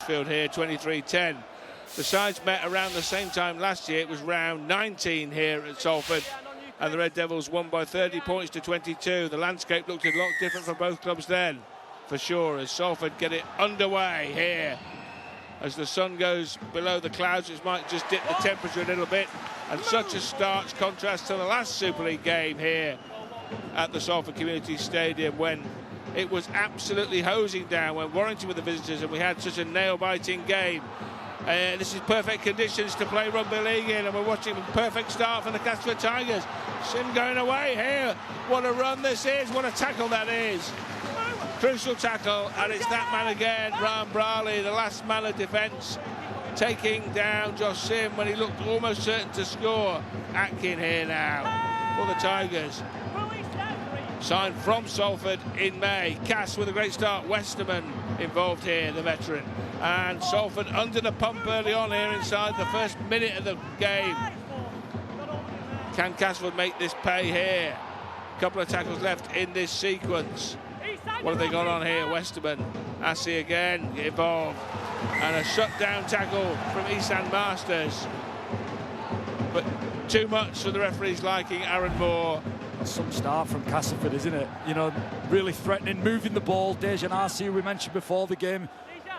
Huddersfield here, 23-10. The sides met around the same time last year. It was round 19 here at Salford, and the Red Devils won by 30 points to 22. The landscape looked a lot different for both clubs then, for sure, as Salford get it underway here. As the sun goes below the clouds, it might just dip the temperature a little bit, and such a stark contrast to the last Super League game here at the Salford Community Stadium, when it was absolutely hosing down, when Warrington were the visitors, and we had such a nail-biting game. This is perfect conditions to play rugby league in, and we're watching a perfect start for the Castleford Tigers. Sim going away here. What a run this is. What a tackle that is. Crucial tackle, and it's that man again, Ryan Braley, the last man of defence, taking down Josh Sim when he looked almost certain to score. Atkin here now for the Tigers. Signed from Salford in May. Cass with a great start. Westerman involved here, the veteran. And Salford under the pump early on here inside the first minute of the game. Can Castleford make this pay here? A couple of tackles left in this sequence. What have they got on here? Westerman, Assey again involved, and a shutdown tackle from Isan Masters, but too much for the referee's liking. Aaron Moore. Some start from Castleford, isn't it? You know, really threatening, moving the ball. Dejan Assey, we mentioned before the game,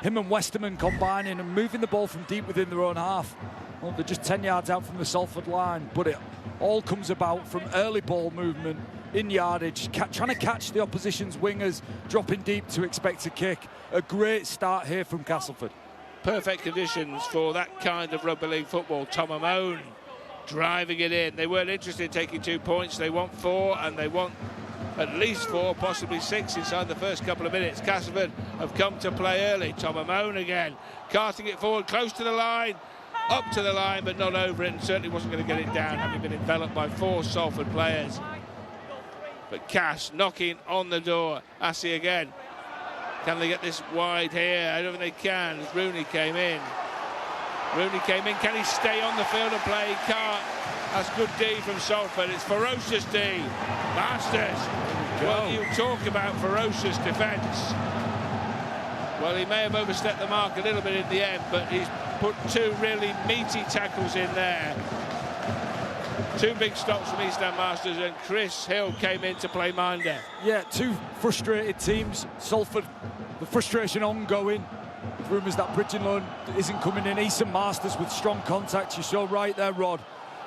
him and Westerman combining and moving the ball from deep within their own half. Well, they're just 10 yards out from the Salford line, but it all comes about from early ball movement in yardage, trying to catch the opposition's wingers, dropping deep to expect a kick. A great start here from Castleford. Perfect conditions for that kind of rugby league football. Tom Amone driving it in. They weren't interested in taking 2 points. They want 4, and they want at least 4, possibly 6 inside the first couple of minutes. Castleford have come to play early. Tom Amone again, casting it forward, close to the line, up to the line, but not over it, and certainly wasn't going to get it down, having been enveloped by 4 Salford players. But Cash knocking on the door. Assey again. Can they get this wide here? I don't think they can. As Rooney came in. Can he stay on the field and play? He can't. That's good D from Salford. It's ferocious D. Masters. Well, you talk about ferocious defence. Well, he may have overstepped the mark a little bit in the end, but he's put 2 really meaty tackles in there. 2 big stops from Eastern Masters, and Chris Hill came in to play minder. Yeah, 2 frustrated teams. Salford, the frustration ongoing. Rumours that Bridging loan isn't coming in. Eastern Masters with strong contact. You're so right there, Rod.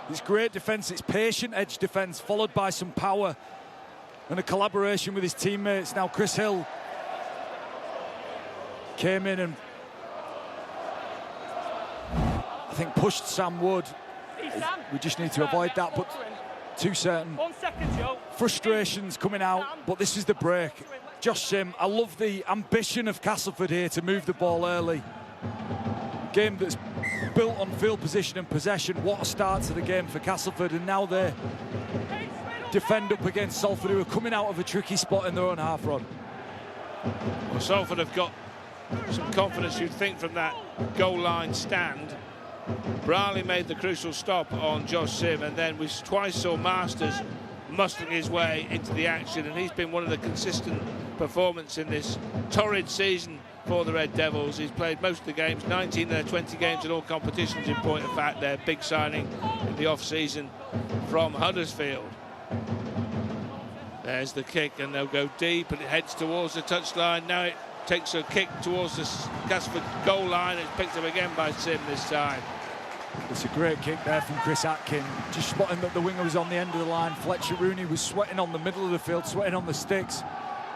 It's great defence. It's patient edge defence, followed by some power and a collaboration with his teammates. Now Chris Hill came in and I think pushed Sam Wood. We just need to avoid that, but too certain. Frustrations coming out, but this is the break. Josh Sim, I love the ambition of Castleford here to move the ball early. Game that's built on field position and possession. What a start to the game for Castleford, and now they defend up against Salford, who are coming out of a tricky spot in their own half run. Well, Salford have got some confidence, you'd think, from that goal line stand. Braley made the crucial stop on Josh Sim, and then we twice saw Masters mustering his way into the action, and he's been one of the consistent performances in this torrid season for the Red Devils. He's played most of the games, 19 of their 20 games in all competitions, in point of fact. Their big signing in the off-season from Huddersfield. There's the kick, and they'll go deep, and it heads towards the touchline. Now it takes a kick towards the Castleford goal line. It's picked up again by Sim this time. It's a great kick there from Chris Atkin. Just spotting that the winger was on the end of the line. Fletcher Rooney was sweating on the middle of the field, sweating on the sticks.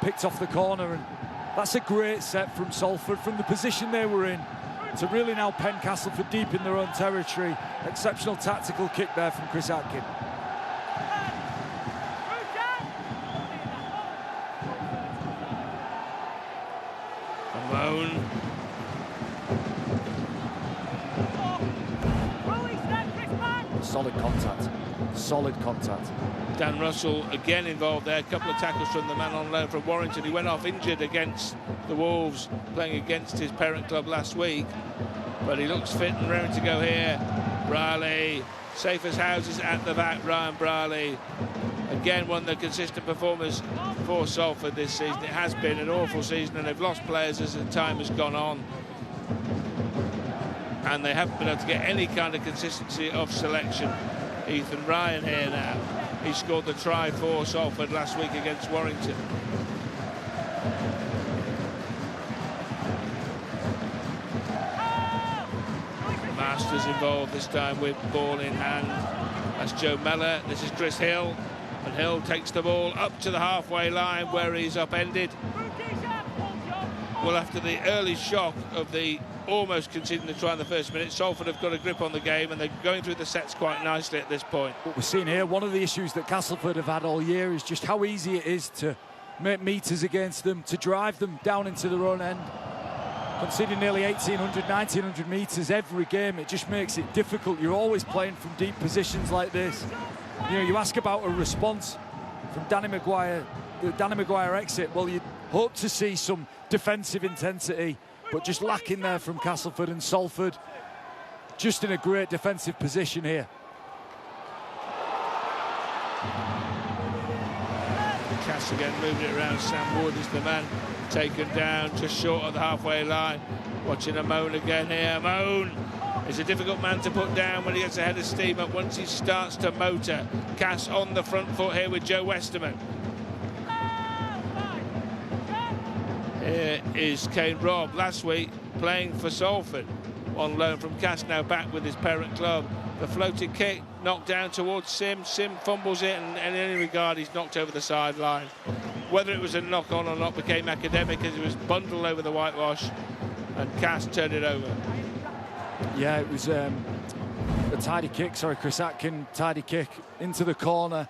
Picked off the corner, and that's a great set from Salford from the position they were in to really now pen Castleford deep in their own territory. Exceptional tactical kick there from Chris Atkin. Ramon. Solid contact. Solid contact. Dan Russell again involved there. A couple of tackles from the man on loan from Warrington. He went off injured against the Wolves, playing against his parent club last week. But he looks fit and ready to go here. Braley, safe as houses at the back. Ryan Braley, again one of the consistent performers for Salford this season. It has been an awful season, and they've lost players as the time has gone on. and they haven't been able to get any kind of consistency of selection. Ethan Ryan here now. He scored the try for Salford last week against Warrington. Masters involved this time with ball in hand. That's Joe Mellor. This is Chris Hill. And Hill takes the ball up to the halfway line where he's upended. Well, after the early shock of the almost conceding the try in the first minute, Salford have got a grip on the game and they're going through the sets quite nicely at this point. What we're seeing here, one of the issues that Castleford have had all year is just how easy it is to make meters against them, to drive them down into their own end. Conceding nearly 1,800, 1,900 metres every game, it just makes it difficult. You're always playing from deep positions like this. You know, you ask about a response from Danny Maguire, the Danny Maguire exit. Well, you'd hope to see some defensive intensity, but just lacking there from Castleford, and Salford just in a great defensive position here. Cass again moving it around. Sam Wood is the man taken down just short of the halfway line. Watching Amone again here. Amone is a difficult man to put down when he gets ahead of steam, but once he starts to motor. Cass on the front foot here with Joe Westerman. Here is Kane Robb, last week playing for Salford on loan from Cass, now back with his parent club. The floating kick knocked down towards Sim. Sim fumbles it, and in any regard he's knocked over the sideline. Whether it was a knock on or not became academic as it was bundled over the whitewash and Cass turned it over. Yeah, it was a tidy kick, Chris Atkin, tidy kick into the corner.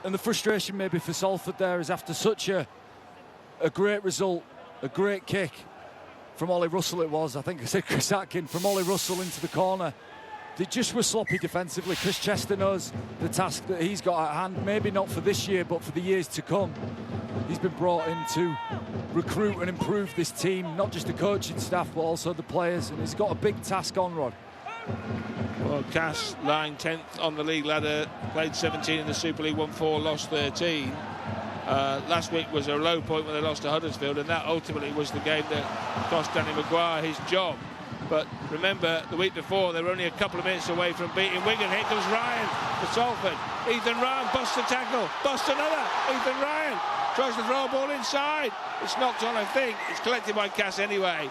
And the frustration maybe for Salford there is after such a great result, a great kick from Ollie Russell it was, I think I said Chris Atkin, from Ollie Russell into the corner. They just were sloppy defensively. Chris Chester knows the task that he's got at hand, maybe not for this year, but for the years to come. He's been brought in to recruit and improve this team, not just the coaching staff, but also the players, and he's got a big task on, Rod. Well, Cass lying 10th on the league ladder, played 17 in the Super League, won 4, lost 13. Last week was a low point when they lost to Huddersfield, and that ultimately was the game that cost Danny Maguire his job. But remember, the week before, they were only a couple of minutes away from beating Wigan. Here comes Ryan for Salford. Ethan Ryan busts a tackle, busts another. Ethan Ryan tries to throw a ball inside. It's knocked on, I think. It's collected by Cass anyway.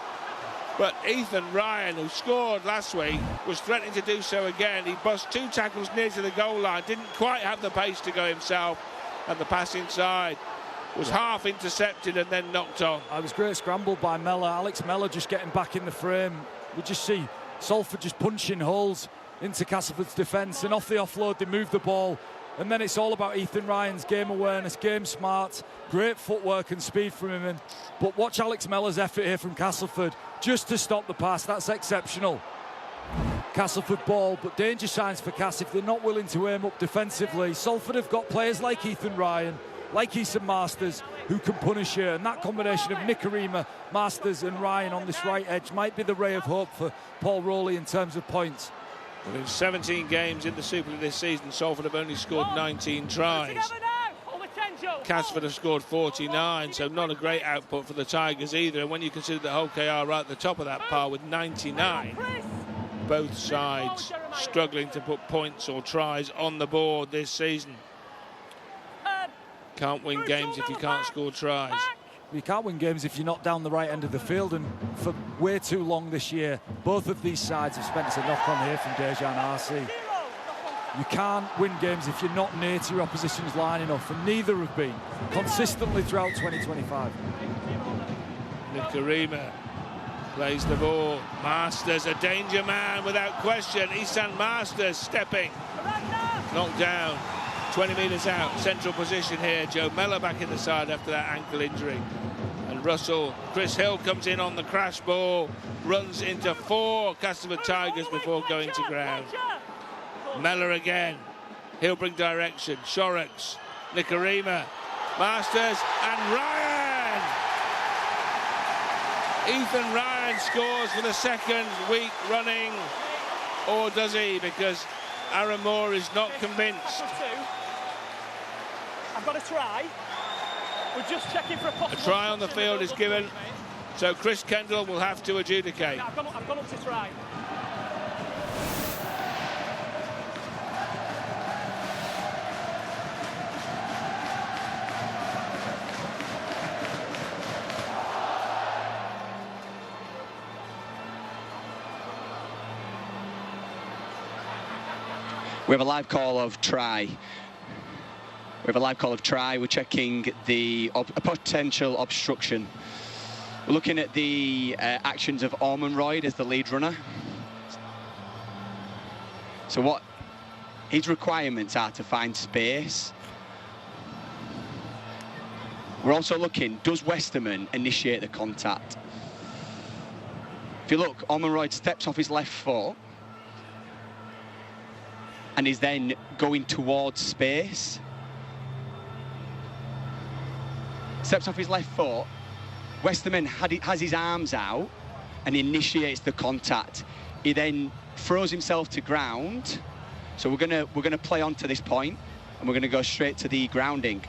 But Ethan Ryan, who scored last week, was threatening to do so again. He bust 2 tackles near to the goal line, didn't quite have the pace to go himself, and the pass inside was half intercepted and then knocked on. It was great scramble by Mellor. Alex Mellor just getting back in the frame. We just see Salford just punching holes into Castleford's defence, and off the offload they move the ball, and then it's all about Ethan Ryan's game awareness, game smart, great footwork and speed from him. But watch Alex Mellor's effort here from Castleford just to stop the pass. That's exceptional. Castleford ball, but danger signs for Cass if they're not willing to aim up defensively. Salford have got players like Ethan Ryan, like Eason Masters, who can punish here, and that combination of Nicarima, Masters and Ryan on this right edge might be the ray of hope for Paul Rowley in terms of points. Well, in 17 games in the Super League this season, Salford have only scored 19 tries. Castleford have scored 49, so not a great output for the Tigers either. And when you consider that Hull KR right at the top of that pile with 99, both sides struggling to put points or tries on the board this season. Can't win games if you can't score tries. You can't win games if you're not down the right end of the field, and for way too long this year, both of these sides have spent a knock-on here from Dejan RC. You can't win games if you're not near to your opposition's line enough, and neither have been consistently throughout 2025. Nicarima plays the ball. Masters, a danger man without question. Isan Masters stepping. Knocked down. 20 metres out, central position here. Joe Mellor back in the side after that ankle injury. And Russell, Chris Hill comes in on the crash ball, runs into 4 Castleford Tigers before going to ground. Mellor again. He'll bring direction. Shorrocks, Nicarima, Masters, and Ryan! Ethan Ryan scores for the 2nd week running. Or does he? Because Aaron Moore is not convinced. I've got a try. We're just checking for a possible... A try on the field is given So Chris Kendall will have to adjudicate. I've gone up to try. We have a live call of try. We're checking a potential obstruction. We're looking at the actions of Ormonroyd as the lead runner. So what his requirements are to find space. We're also looking, does Westerman initiate the contact? If you look, Ormonroyd steps off his left foot and is then going towards space. Steps off his left foot. Westerman has his arms out and initiates the contact. He then throws himself to ground. So we're gonna play on to this point and we're gonna go straight to the grounding.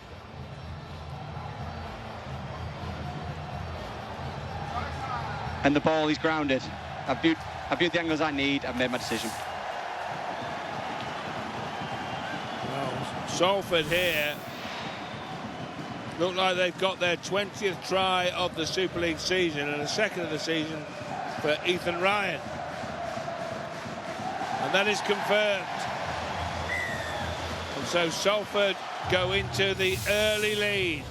And the ball is grounded. I've viewed the angles I need. I've made my decision. Well, Salford here look like they've got their 20th try of the Super League season and a second of the season for Ethan Ryan. And that is confirmed. And so Salford go into the early lead.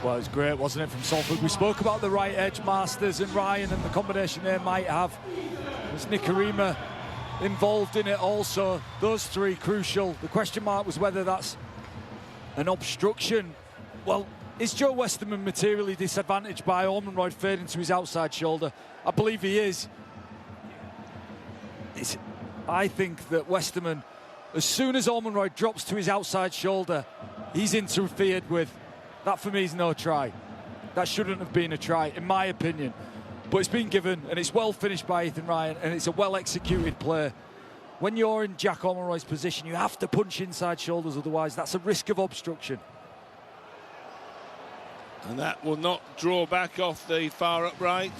Well, it was great, wasn't it, from Salford? We spoke about the right edge, Masters and Ryan, and the combination they might have. There's Nikarima involved in it also. Those three crucial. The question mark was whether that's an obstruction. Well, is Joe Westerman materially disadvantaged by Ormonroyd fading to his outside shoulder? I believe he is. I think that Westerman, as soon as Ormonroyd drops to his outside shoulder, he's interfered with. That for me is no try. That shouldn't have been a try, in my opinion. But it's been given, and it's well finished by Ethan Ryan, and it's a well-executed play. When you're in Jack Ormonroyd's position, you have to punch inside shoulders, otherwise that's a risk of obstruction. And that will not draw back off the far upright.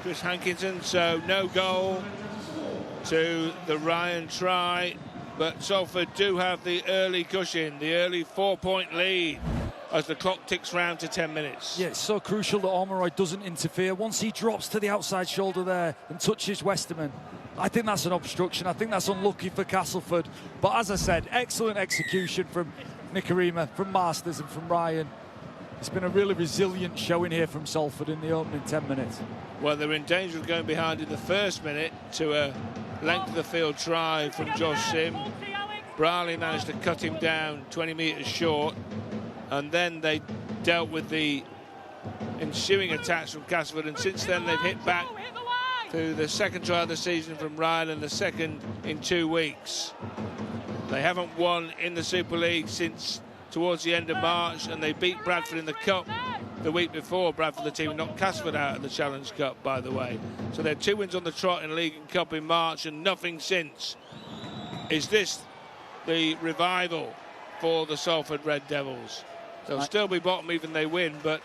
Chris Hankinson, so no goal to the Ryan try. But Salford do have the early cushion, the early 4-point lead as the clock ticks round to 10 minutes. Yeah, it's so crucial that Ormonroyd doesn't interfere. Once he drops to the outside shoulder there and touches Westerman, I think that's an obstruction. I think that's unlucky for Castleford. But as I said, excellent execution from Nikarima, from Masters and from Ryan. It's been a really resilient showing here from Salford in the opening 10 minutes. Well, they're in danger of going behind in the first minute to a length of the field try from Josh Sim. Braley managed to cut him down 20 metres short, and then they dealt with the ensuing attacks from Castleford, and since then they've hit back to the second try of the season from Ryan and the second in 2 weeks. They haven't won in the Super League since towards the end of March, and they beat Bradford in the Cup the week before. Bradford, the team, knocked Castleford out of the Challenge Cup, by the way. So they're 2 wins on the trot in League and Cup in March and nothing since. Is this the revival for the Salford Red Devils? They'll still be bottom even they win, but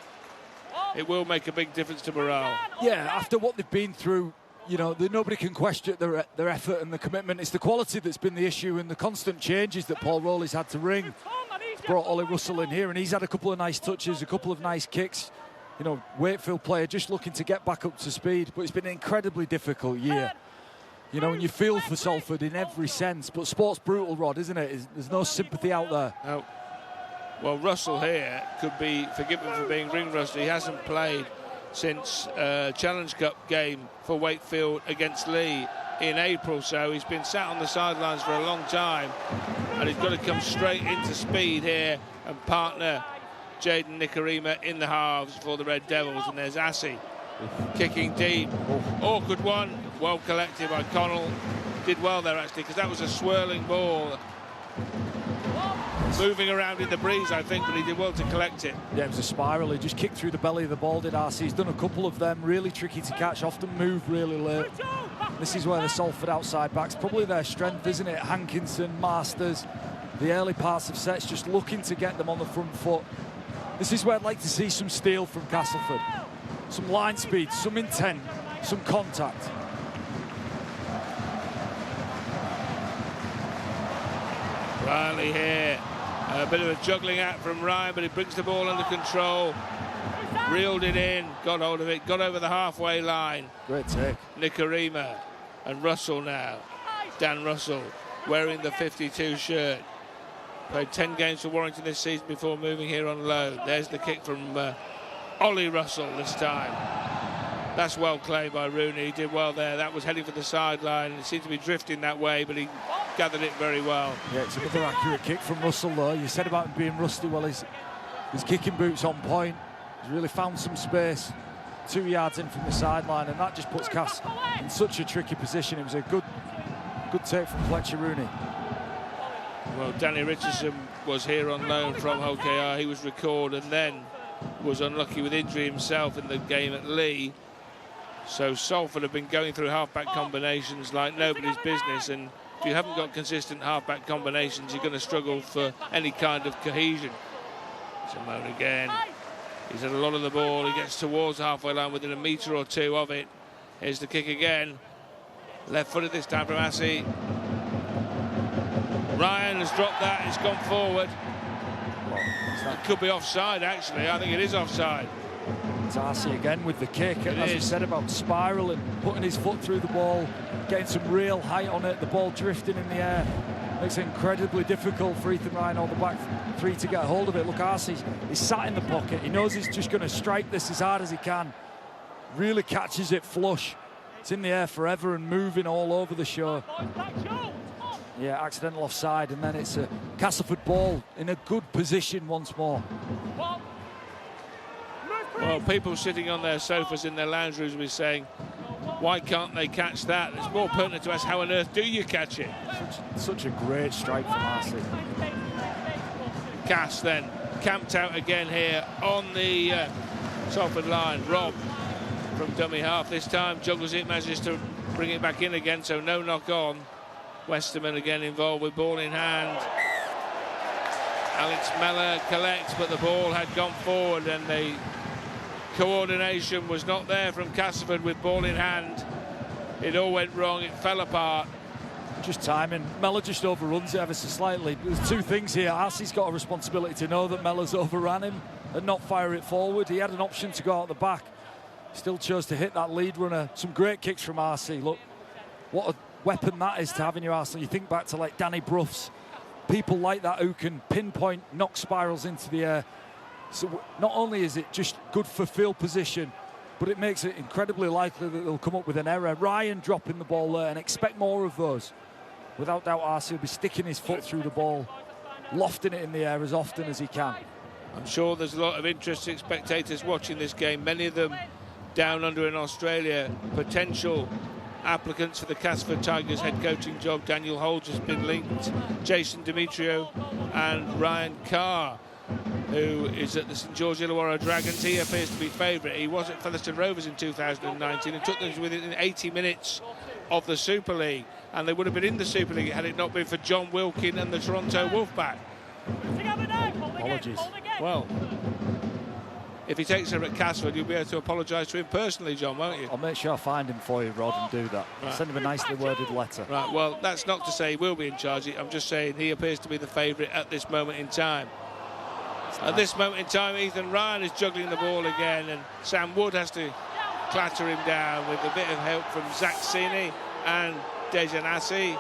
it will make a big difference to morale. Yeah, after what they've been through, you know, nobody can question their effort and the commitment. It's the quality that's been the issue and the constant changes that Paul Rowley's had to ring. Brought Ollie Russell in here, and he's had a couple of nice touches, a couple of nice kicks. You know, Wakefield player just looking to get back up to speed, but it's been an incredibly difficult year. You know, and you feel for Salford in every sense, but sport's brutal, Rod, isn't it? There's no sympathy out there. No. Well, Russell here could be forgiven for being ring rusty. He hasn't played since Challenge Cup game for Wakefield against Lee in April, so he's been sat on the sidelines for a long time, and he's got to come straight into speed here and partner Jaden Nikarima in the halves for the Red Devils. And there's Assey kicking deep. Awkward one, well collected by Connell. Did well there actually, because that was a swirling ball moving around in the breeze, I think, but he did well to collect it. Yeah, it was a spiral. He just kicked through the belly of the ball, did Assey. He's done a couple of them, really tricky to catch, often move really late. This is where the Salford outside back's probably their strength, isn't it? Hankinson, Masters, the early parts of sets, just looking to get them on the front foot. This is where I'd like to see some steel from Castleford. Some line speed, some intent, some contact. Riley here. A bit of a juggling act from Ryan, but he brings the ball under control. Reeled it in, got hold of it, got over the halfway line. Great take. Nicarima and Russell now. Dan Russell wearing the 52 shirt. Played 10 games for Warrington this season before moving here on loan. There's the kick from Ollie Russell this time. That's well claimed by Rooney. He did well there. That was heading for the sideline. It seemed to be drifting that way, but he gathered it very well. Yeah, it's another accurate kick from Russell, though. You said about him being rusty. Well, his kicking boots on point. He's really found some space 2 yards in from the sideline, and that just puts Cass in such a tricky position. It was a good take from Fletcher Rooney. Well, Danny Richardson was here on loan from OKR. He was recalled and then was unlucky with injury himself in the game at Lee. So Salford have been going through half-back combinations like nobody's business, and if you haven't got consistent half-back combinations, you're going to struggle for any kind of cohesion. Simone again. He's had a lot of the ball. He gets towards the halfway line within a metre or two of it. Here's the kick again. Left-footed this time from Assey. Ryan has dropped that. It's gone forward. It could be offside, actually. I think it is offside. It's Assey again with the kick. As we said about spiralling, putting his foot through the ball, getting some real height on it, the ball drifting in the air. Makes it incredibly difficult for Ethan Ryan on the back three to get a hold of it. Look, Assey, he's sat in the pocket. He knows he's just going to strike this as hard as he can. Really catches it flush. It's in the air forever and moving all over the show. Yeah, accidental offside, and then it's a Castleford ball in a good position once more. Well, people sitting on their sofas in their lounge rooms will be saying, why can't they catch that? It's more pertinent to ask, how on earth do you catch it? Such a great strike from Assey. Cass then camped out again here on the Salford line. Rob from dummy half this time, juggles it, manages to bring it back in again, so no knock on. Westerman again involved with ball in hand. Alex Meller collects, but the ball had gone forward and the coordination was not there from Castleford with ball in hand. It all went wrong, it fell apart. Just timing. Meller just overruns it ever so slightly. There's two things here. Assey's got a responsibility to know that Meller's overran him and not fire it forward. He had an option to go out the back. Still chose to hit that lead runner. Some great kicks from Assey. Look, what a weapon that is to have in your arsenal. You think back to like Danny Bruffs, people like that who can pinpoint, knock spirals into the air. So not only is it just good for field position, but it makes it incredibly likely that they'll come up with an error. Ryan dropping the ball there, and expect more of those. Without doubt, Assey will be sticking his foot through the ball, lofting it in the air as often as he can. I'm sure there's a lot of interesting spectators watching this game, many of them down under in Australia, potential applicants for the Castleford Tigers head coaching job. Daniel Holds has been linked, Jason Demetrio and Ryan Carr, who is at the St George Illawarra Dragons. He appears to be favourite. He was at Featherstone Rovers in 2019 and took them within 80 minutes of the Super League, and they would have been in the Super League had it not been for John Wilkin and the Toronto Wolfpack. Apologies. Well, if he takes her at Castleford, you'll be able to apologise to him personally, John, won't you? I'll make sure I find him for you, Rod, and do that. Right. Send him a nicely worded letter. Right, well, that's not to say he will be in charge. I'm just saying he appears to be the favourite at this moment in time. At this moment in time, Ethan Ryan is juggling the ball again, and Sam Wood has to clatter him down with a bit of help from Zach Sini and Dejan Assey.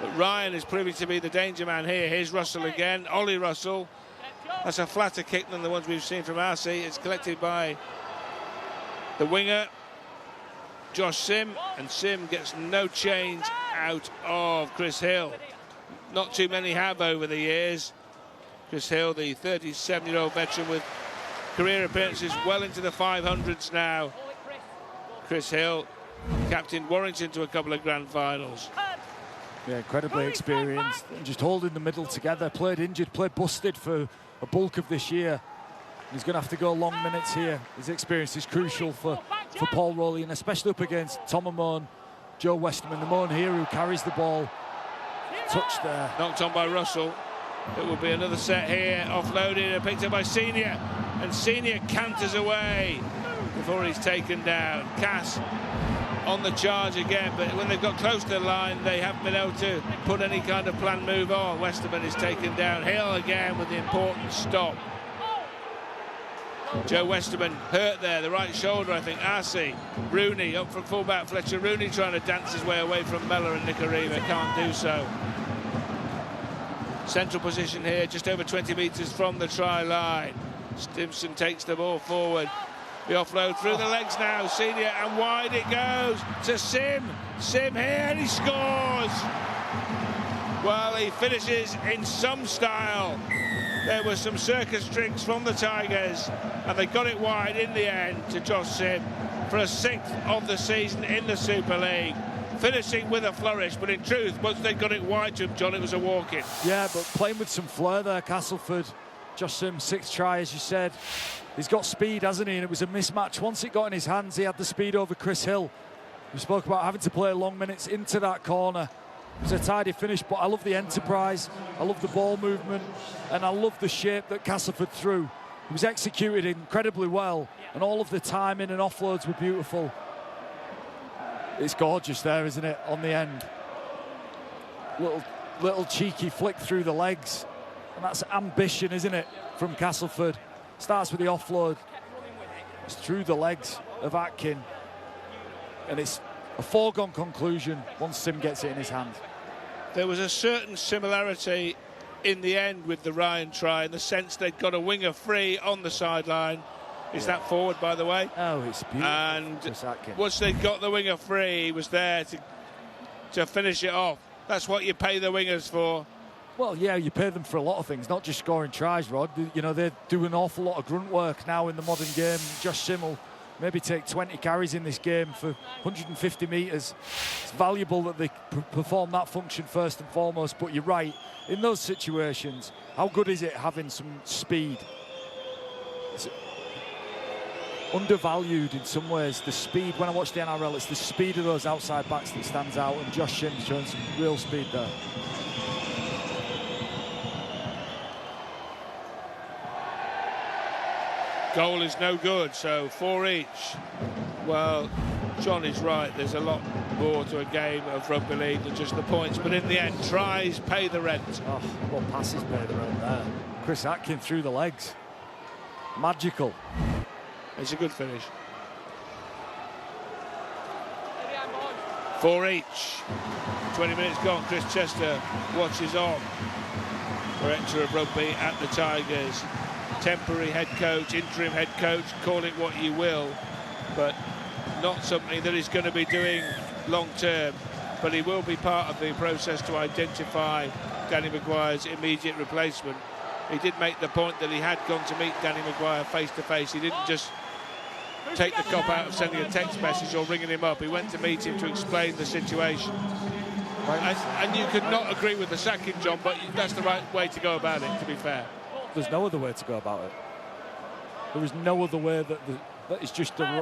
But Ryan is proving to be the danger man here. Here's Russell again, Ollie Russell. That's a flatter kick than the ones we've seen from Assey. It's collected by the winger, Josh Sim, and Sim gets no change out of Chris Hill. Not too many have over the years. Chris Hill, the 37-year-old veteran with career appearances well into the 500s now. Chris Hill captained Warrington to a couple of grand finals. Yeah, incredibly experienced. And just holding the middle together. Played injured, played busted for a bulk of this year. He's going to have to go long minutes here. His experience is crucial for Paul Rowley, and especially up against Tom Amon, Joe Westerman. Amon here who carries the ball. Touch there. Knocked on by Russell. It will be another set here, offloaded and picked up by Senior, and Senior canters away before he's taken down. Cass on the charge again, but when they've got close to the line, they haven't been able to put any kind of planned move on. Westerman is taken down. Hill again with the important stop. Joe Westerman hurt there, the right shoulder, I think. Arcee, Rooney up from fullback. Fletcher Rooney trying to dance his way away from Mellor and Nicarima, can't do so. Central position here, just over 20 metres from the try line. Stimson takes the ball forward. The offload through the legs now, Senior, and wide it goes to Sim. Sim here, and he scores. Well, he finishes in some style. There were some circus tricks from the Tigers, and they got it wide in the end to Josh Sim for a 6th of the season in the Super League. Finishing with a flourish, but in truth, once they got it wide to him, John, it was a walk-in. Yeah, but playing with some flair there, Castleford. Josh Sim, 6th try, as you said. He's got speed, hasn't he? And it was a mismatch. Once it got in his hands, he had the speed over Chris Hill. We spoke about having to play long minutes into that corner. It was a tidy finish, but I love the enterprise. I love the ball movement, and I love the shape that Castleford threw. It was executed incredibly well, and all of the timing and offloads were beautiful. It's gorgeous there, isn't it, on the end? Little cheeky flick through the legs. And that's ambition, isn't it, from Castleford. Starts with the offload. It's through the legs of Atkin. And it's a foregone conclusion once Sim gets it in his hand. There was a certain similarity in the end with the Ryan try, in the sense they'd got a winger free on the sideline. Is that forward, by the way? Oh, it's beautiful. And once they got the winger free, he was there to finish it off. That's what you pay the wingers for. Well, yeah, you pay them for a lot of things, not just scoring tries, Rod. You know, they do an awful lot of grunt work now in the modern game. Josh Sim will maybe take 20 carries in this game for 150 metres. It's valuable that they perform that function first and foremost, but you're right. In those situations, how good is it having some speed? It's undervalued in some ways. The speed, when I watch the NRL, it's the speed of those outside backs that stands out, and Josh Sim's showing some real speed there. Goal is no good, so 4 each. Well, John is right. There's a lot more to a game of rugby league than just the points, but in the end, tries pay the rent. Oh, what passes pay the rent there. Chris Atkin through the legs. Magical. It's a good finish. 4 each. 20 minutes gone. Chris Chester watches on. Director of rugby at the Tigers. Temporary head coach, interim head coach, call it what you will, but not something that he's going to be doing long term. But he will be part of the process to identify Danny Maguire's immediate replacement. He did make the point that he had gone to meet Danny Maguire face to face. He didn't just take the cop out of sending a text message or ringing him up. He went to meet him to explain the situation. And you could not agree with the sacking, John, but that's the right way to go about it, to be fair. There's no other way to go about it. There is no other way that is just I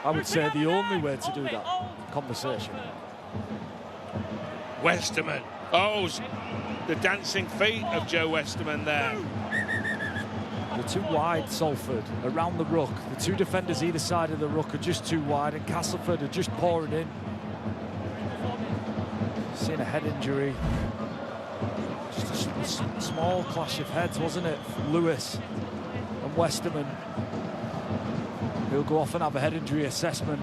would say the only way to do that conversation. Westerman. Oh, the dancing feet of Joe Westerman there. They're too wide, Salford, around the ruck. The two defenders either side of the ruck are just too wide, and Castleford are just pouring in. Seeing a head injury. Just a small clash of heads, wasn't it? Lewis and Westerman. He'll go off and have a head injury assessment.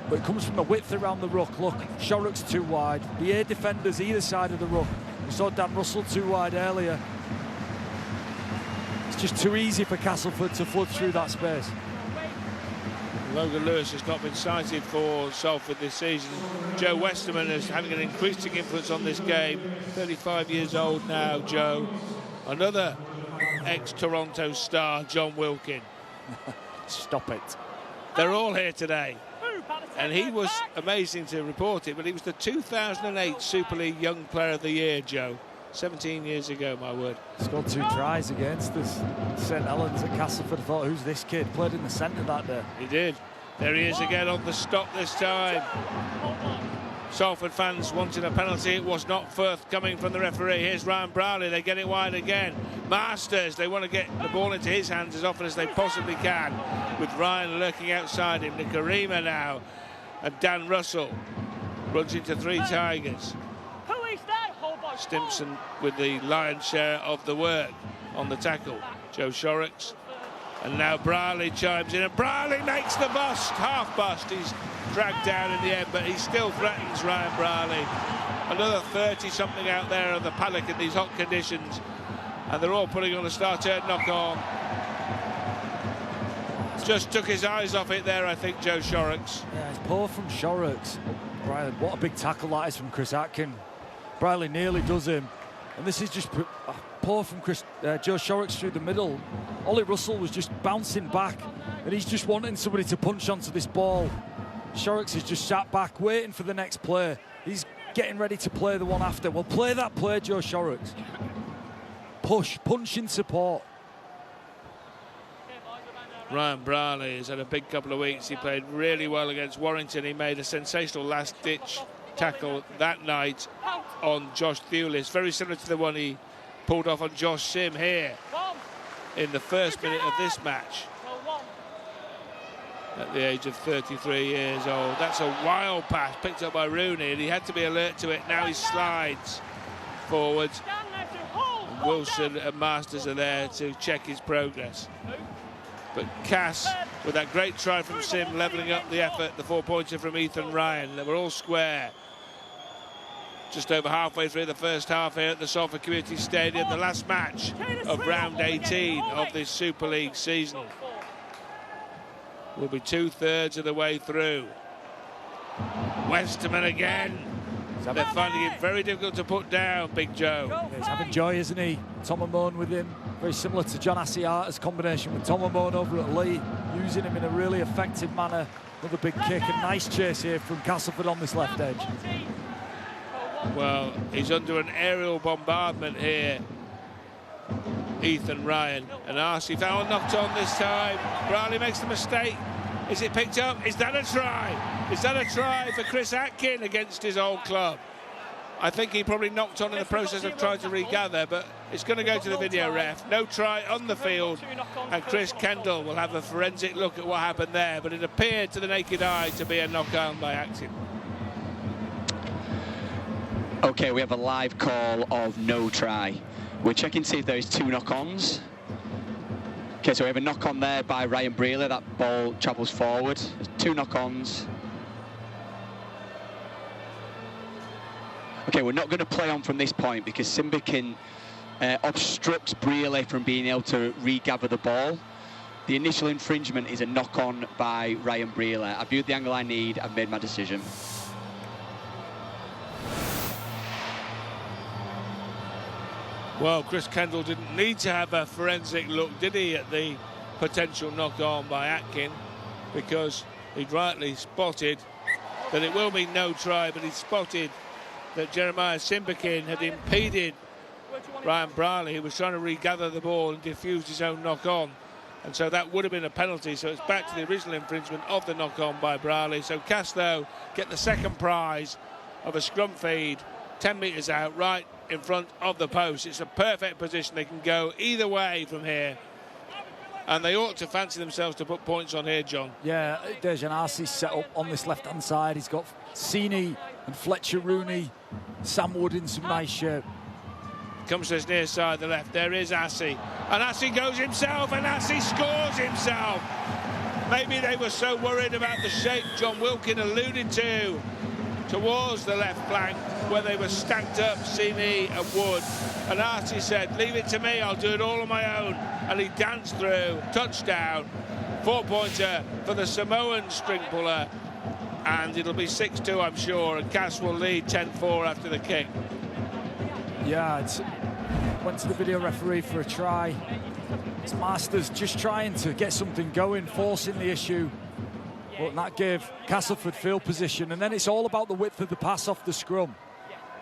But it comes from the width around the ruck. Look, Shorrock's too wide. The A defenders either side of the ruck. We saw Dan Russell too wide earlier. It's just too easy for Castleford to flood through that space. Logan Lewis has not been cited for Salford this season. Joe Westerman is having an increasing influence on this game. 35 years old now, Joe. Another ex-Toronto star, John Wilkin. Stop it. They're all here today. And he was amazing to report it, but he was the 2008 Super League Young Player of the Year, Joe. 17 years ago, my word. Scored 2 tries against us. St Helens at Castleford. I thought, who's this kid? Played in the centre that day. He did. There he is again on the stop this time. Salford fans wanted a penalty. It was not forthcoming from the referee. Here's Ryan Browley. They get it wide again. Masters, they want to get the ball into his hands as often as they possibly can, with Ryan lurking outside him. Nikarima now, and Dan Russell runs into 3 Tigers. Stimson with the lion's share of the work on the tackle. Joe Shorrocks. And now Brierley chimes in, and Brierley makes the bust, half bust. He's dragged down in the end, but he still threatens Ryan Brierley. Another 30-something out there on the paddock in these hot conditions, and they're all putting on a star-turn knock-on. Just took his eyes off it there, I think, Joe Shorrocks. Yeah, it's poor from Shorrocks. Brierley, what a big tackle that is from Chris Atkin. Brierley nearly does him, and this is just poor from Joe Shorrocks through the middle. Ollie Russell was just bouncing back, and he's just wanting somebody to punch onto this ball. Shorrocks is just sat back, waiting for the next play. He's getting ready to play the one after. Well, play that play, Joe Shorrocks. Push, punch in support. Ryan Brierley has had a big couple of weeks. He played really well against Warrington. He made a sensational last-ditch tackle that night on Josh Thewlis, very similar to the one he pulled off on Josh Sim here in the first minute of this match at the age of 33 years old. That's a wild pass picked up by Rooney, and he had to be alert to it. Now he slides forwards, and Wilson and Masters are there to check his progress. But Cass, with that great try from Sim, levelling up the effort, the 4-pointer from Ethan Ryan. They were all square. Just over halfway through the first half here at the Salford Community Stadium, the last match of round 18 of this Super League season. We'll be 2/3 of the way through. Westerman again. They're finding it very difficult to put down, Big Joe. He's having joy, isn't he? Tom Amon with him. Very similar to John Asiata's combination with Tom Amon over at Lee, using him in a really effective manner. Another big kick, and nice chase here from Castleford on this left edge. Well, he's under an aerial bombardment here, Ethan Ryan. And RC foul knocked on this time. Brierley makes the mistake. Is it picked up? Is that a try? Is that a try for Chris Atkin against his old club? I think he probably knocked on in the process of trying to regather, but it's going to go to the video ref. No try on the field, and Chris Kendall will have a forensic look at what happened there, but it appeared to the naked eye to be a knock-on by Atkin. Okay, we have a live call of no try. We're checking to see if there is 2 knock-ons. Okay, so we have a knock-on there by Ryan Brealer. That ball travels forward. There's 2 knock-ons. Okay, we're not going to play on from this point because Simbikin obstructs Brealer from being able to regather the ball. The initial infringement is a knock-on by Ryan Brealer. I've viewed the angle I need. I've made my decision. Well, Chris Kendall didn't need to have a forensic look, did he, at the potential knock-on by Atkin, because he'd rightly spotted that it will be no try, but he spotted that Jeremiah Simbikin had impeded Ryan Brierley, who was trying to regather the ball and diffused his own knock-on. And so that would have been a penalty, so it's back to the original infringement of the knock-on by Brierley. So Casto get the second prize of a scrum feed, 10 metres out, right in front of the post. It's a perfect position. They can go either way from here, and they ought to fancy themselves to put points on here, John. Yeah, Dejan Arce set up on this left-hand side. He's got Sini and Fletcher Rooney, Sam Wood in some nice shape. Comes to his near side, the left. There is Arce, and Arce goes himself, and Arce scores himself. Maybe they were so worried about the shape John Wilkin alluded to towards the left flank, where they were stacked up, Sini and Wood. And Arce said, leave it to me, I'll do it all on my own. And he danced through, touchdown, 4-pointer for the Samoan string puller. And it'll be 6-2, I'm sure, and Cass will lead 10-4 after the kick. Yeah, went to the video referee for a try. It's Masters just trying to get something going, forcing the issue. But that gave Castleford field position, and then it's all about the width of the pass off the scrum.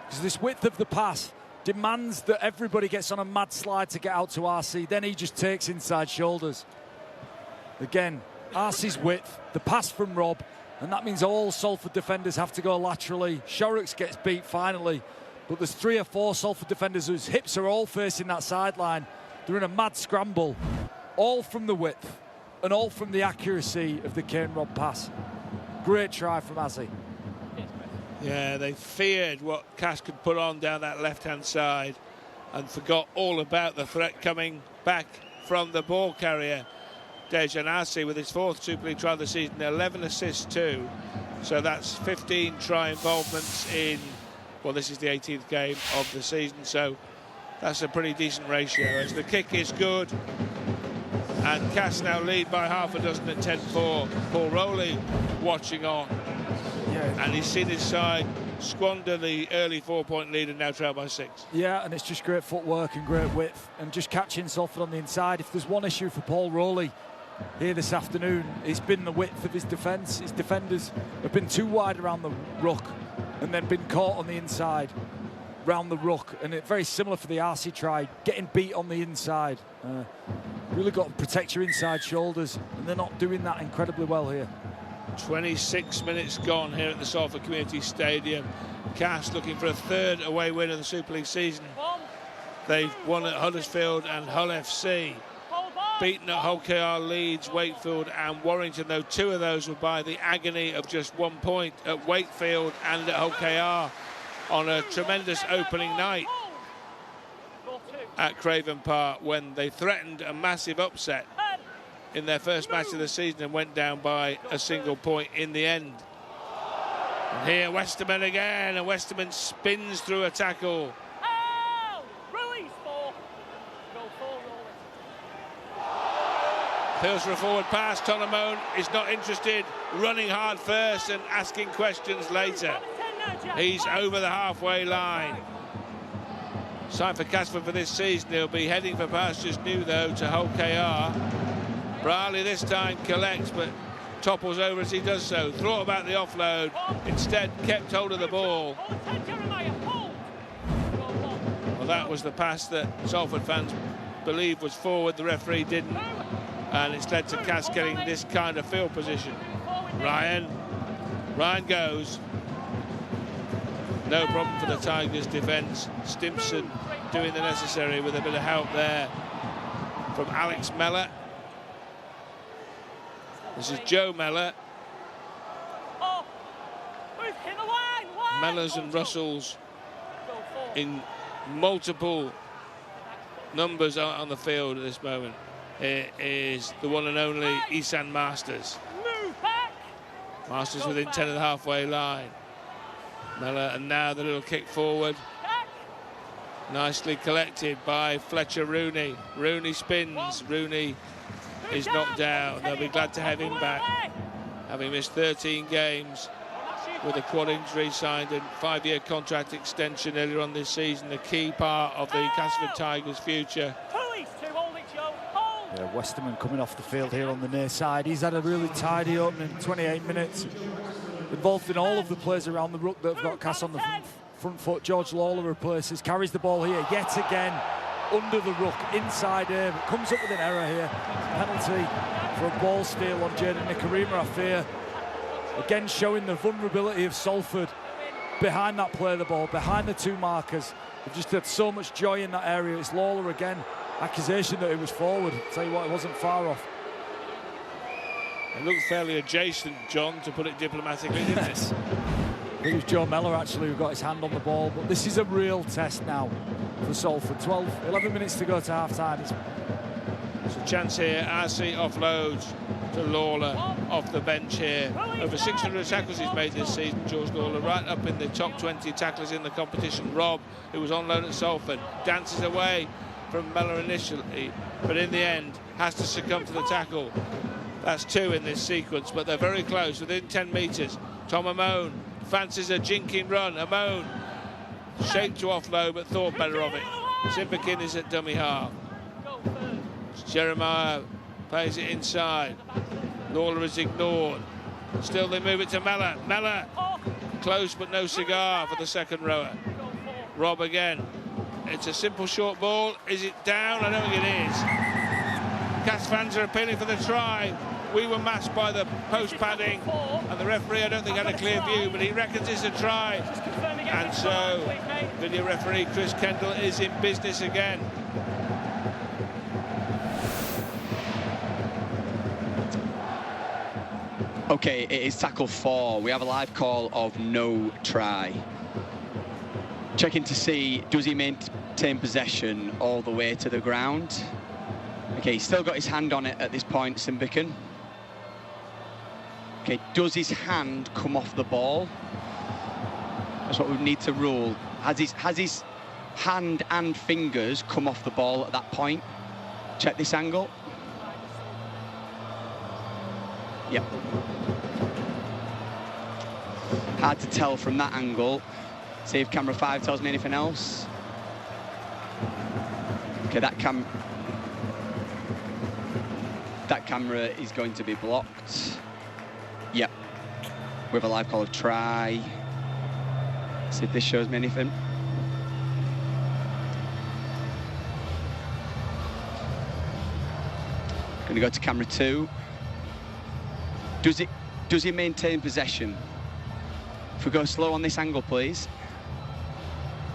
Because this width of the pass demands that everybody gets on a mad slide to get out to RC, then he just takes inside shoulders. Again, RC's width, the pass from Rob, And that means all Salford defenders have to go laterally. Shorrocks gets beat finally, but there's 3 or 4 Salford defenders whose hips are all facing that sideline. They're in a mad scramble, all from the width and all from the accuracy of the Kane Robb pass. Great try from Azzy. Yeah, they feared what Cass could put on down that left-hand side and forgot all about the threat coming back from the ball carrier. Dejan Arce with his 4th Super League try of the season, 11 assists too. So that's 15 try involvements in, well, this is the 18th game of the season, so that's a pretty decent ratio. As the kick is good, and Cass now lead by half a dozen at 10-4. Paul Rowley watching on, and he's seen his side squander the early 4-point lead and now trail by 6. Yeah, and it's just great footwork and great width and just catching Salford on the inside. If there's one issue for Paul Rowley here this afternoon, it's been the width of his defence. His defenders have been too wide around the ruck and then been caught on the inside round the ruck, and it's very similar for the RC try, getting beat on the inside. Really got to protect your inside shoulders, and they're not doing that incredibly well here. 26 minutes gone here at the Salford Community Stadium. Cass looking for a 3rd away win of the Super League season. They've won at Huddersfield and Hull FC. Beaten at Hull KR, Leeds, Wakefield and Warrington, though 2 of those were by the agony of just 1 point at Wakefield and at Hull KR on a tremendous opening night at Craven Park when they threatened a massive upset in their first match of the season and went down by a single point in the end. And here Westerman again, and Westerman spins through a tackle. Appeals for a forward pass. Tonamone is not interested, running hard first and asking questions later. He's over the halfway line. Signed for Castleford for this season. He'll be heading for pastures new, though, to Hull KR. Brierley this time collects, but topples over as he does so. Thought about the offload, instead kept hold of the ball. Well, that was the pass that Salford fans believe was forward. The referee didn't, and it's led to Cass getting this kind of field position. Ryan goes. No problem for the Tigers' defence. Stimson doing the necessary with a bit of help there from Alex Mellor. This is Joe Mellor. Mellors and Russells in multiple numbers on the field at this moment. Here is the one and only Isan Masters. Masters within 10 of the halfway line. Mellor, and now the little kick forward. Nicely collected by Fletcher Rooney. Rooney spins. Rooney is knocked down. They'll be glad to have him back, having missed 13 games with a quad injury, signed a 5-year contract extension earlier on this season, a key part of the Castleford Tigers' future. Yeah, Westerman coming off the field here on the near side. He's had a really tidy opening 28 minutes. Involved in all of the plays around the ruck that have got Cass on the front foot. George Lawler replaces, carries the ball here yet again under the ruck, inside air, but comes up with an error here. Penalty for a ball steal on Jaden Nikarima, I fear. Again showing the vulnerability of Salford behind that play of the ball, behind the 2 markers. They've just had so much joy in that area. It's Lawler again. Accusation that it was forward. I'll tell you what, it wasn't far off. It looked fairly adjacent, John, to put it diplomatically, didn't it? It was Joe Mellor actually who got his hand on the ball, but this is a real test now for Salford. 11 minutes to go to half-time. It's a chance here. RC offloads to Lawler off the bench here. Over 600 tackles he's made this season, George Lawler, right up in the top 20 tacklers in the competition. Rob, who was on loan at Salford, dances away from Mellor initially, but in the end has to succumb to the tackle. That's 2 in this sequence, but they're very close, within 10 metres. Tom Amone fancies a jinking run. Amone shaped to offload, but thought better of it. Simperkin is at dummy half. Jeremiah plays it inside. Lawler is ignored. Still they move it to Mellor. Mellor, close but no cigar for the second rower. Rob again. It's a simple short ball. Is it down? I don't think it is. Cass fans are appealing for the try. we were masked by the post padding, and the referee, I don't think, had a clear view, but he reckons it's a try. And so, video referee Chris Kendall is in business again. Okay, it is tackle 4. We have a live call of no try. Checking to see, does he maintain possession all the way to the ground? Okay, he's still got his hand on it at this point, Simbican. Okay, does his hand come off the ball? That's what we need to rule. Has his hand and fingers come off the ball at that point? Check this angle. Yep. Hard to tell from that angle. See if camera 5 tells me anything else. Okay, that camera is going to be blocked. Yep. We have a live call of try. See if this shows me anything. Going to go to camera 2. Does he maintain possession? If we go slow on this angle, please.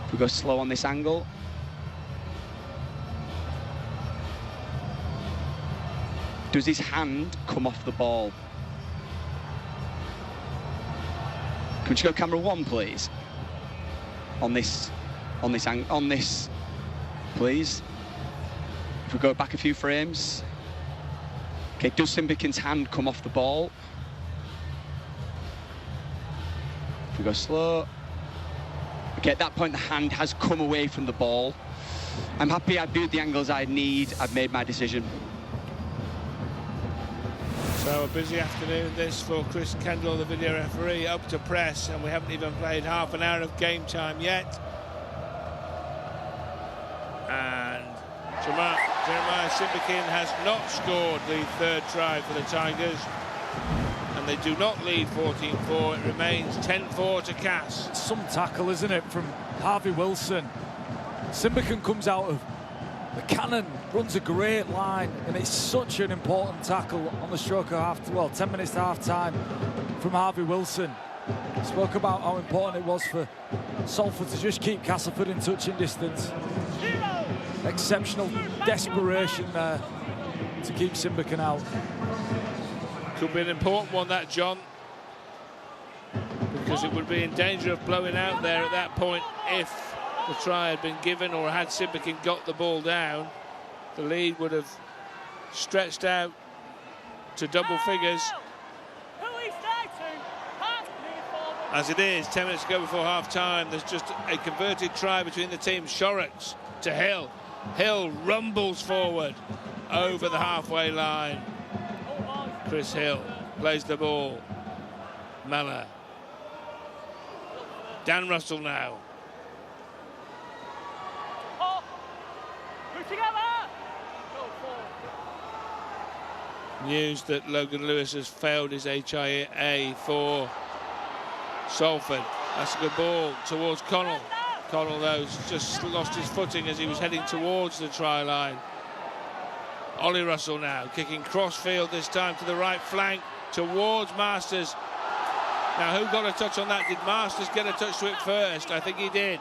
If we go slow on this angle. Does his hand come off the ball? Can we just go camera 1, please? On this, please. If we go back a few frames. Okay, does Simbican's hand come off the ball? If we go slow. Okay, at that point, the hand has come away from the ball. I'm happy I viewed the angles I need. I've made my decision. So a busy afternoon this for Chris Kendall, the video referee, up to press, and we haven't even played half an hour of game time yet. And Jeremiah Simbican has not scored the third try for the Tigers, and they do not lead 14-4. It remains 10-4 to Cass. It's some tackle, isn't it, from Harvey Wilson. Simbican comes out of the cannon, runs a great line, and it's such an important tackle on the stroke of 10 minutes to half-time from Harvey Wilson. Spoke about how important it was for Salford to just keep Castleford in touching distance. Exceptional desperation there to keep Simbican out. Could be an important one, that, John, because it would be in danger of blowing out there at that point if the try had been given, or had Simbican got the ball down. The lead would have stretched out to double figures. As it is, 10 minutes to go before half-time, there's just a converted try between the teams. Shorrocks to Hill. Hill rumbles forward over the halfway line. Chris Hill plays the ball. Mellor. Dan Russell now. News that Logan Lewis has failed his HIA for Salford. That's a good ball towards Connell. Connell, though, just lost his footing as he was heading towards the try line. Ollie Russell now, kicking cross-field this time to the right flank, towards Masters. Now, who got a touch on that? Did Masters get a touch to it first? I think he did.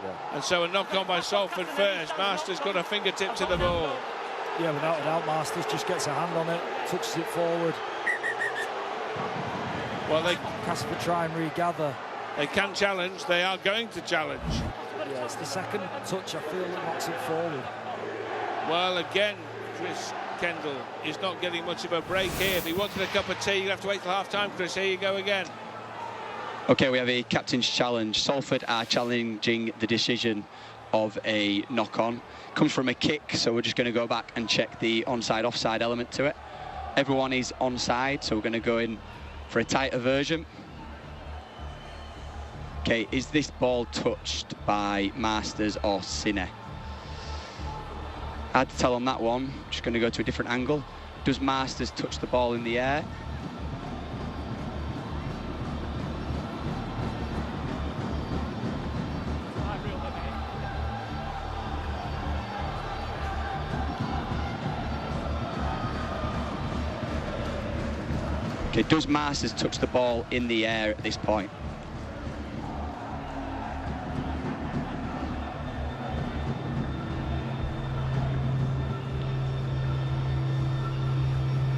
Yeah. And so a knock-on by Salford first. Masters got a fingertip to the ball. Yeah, without a doubt, Masters just gets a hand on it, touches it forward. Well, Castleford try and regather. They can challenge. They are going to challenge. Yeah, it's the second touch, I feel, that knocks it forward. Well, again, Chris Kendall is not getting much of a break here. If he wanted a cup of tea, you'd have to wait till half-time, Chris. Here you go again. OK, we have a captain's challenge. Salford are challenging the decision of a knock-on. Comes from a kick, so we're just going to go back and check the onside-offside element to it. Everyone is onside, so we're going to go in for a tighter version. OK, is this ball touched by Masters or Sinner? Hard to tell on that one. Just going to go to a different angle. Does Masters touch the ball in the air? Okay, does Masters touch the ball in the air at this point?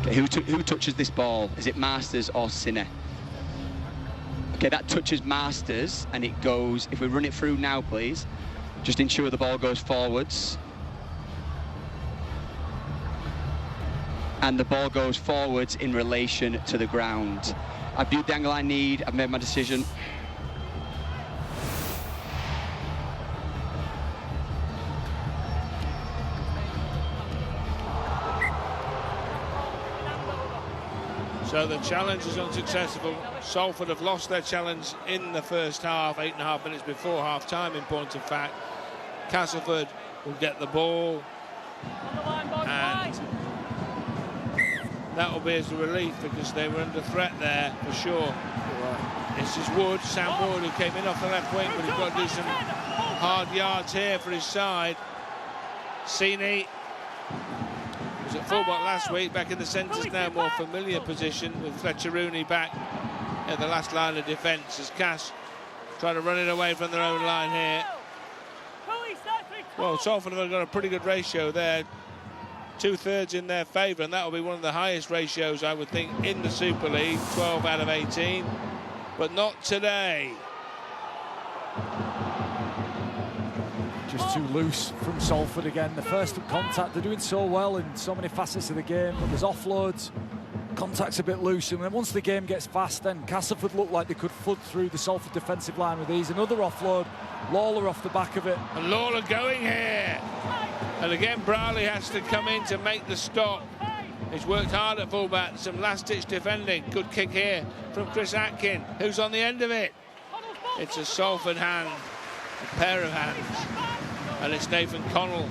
Okay, who touches this ball? Is it Masters or Sinner? Okay, that touches Masters, and it goes, if we run it through now, please, just ensure the ball goes forwards. And the ball goes forwards in relation to the ground. I've viewed the angle I need, I've made my decision. So the challenge is unsuccessful. Salford have lost their challenge in the first half, 8.5 minutes before half time in point of fact. Castleford will get the ball, and that will be as a relief because they were under threat there for sure. This is Wood, Sam Wood, who came in off the left wing, but he's got to do some hard yards here for his side. Sini was at fullback last week, back in the centres now, more familiar position with Fletcher Rooney back in the last line of defence as Cass trying to run it away from their own line here. Well, Salford have got a pretty good ratio there, 2/3 in their favour, and that will be one of the highest ratios, I would think, in the Super League, 12 out of 18, but not today. Just too loose from Salford again. The first contact, they're doing so well in so many facets of the game, but there's offloads, contact's a bit loose, and then once the game gets fast, then Castleford looked like they could flood through the Salford defensive line with ease. Another offload, Lawler off the back of it. And Lawler going here. And again, Brierley has to come in to make the stop. He's worked hard at fullback, some last-ditch defending. Good kick here from Chris Atkin, who's on the end of it. It's a Salford hand, a pair of hands. And it's Nathan Connell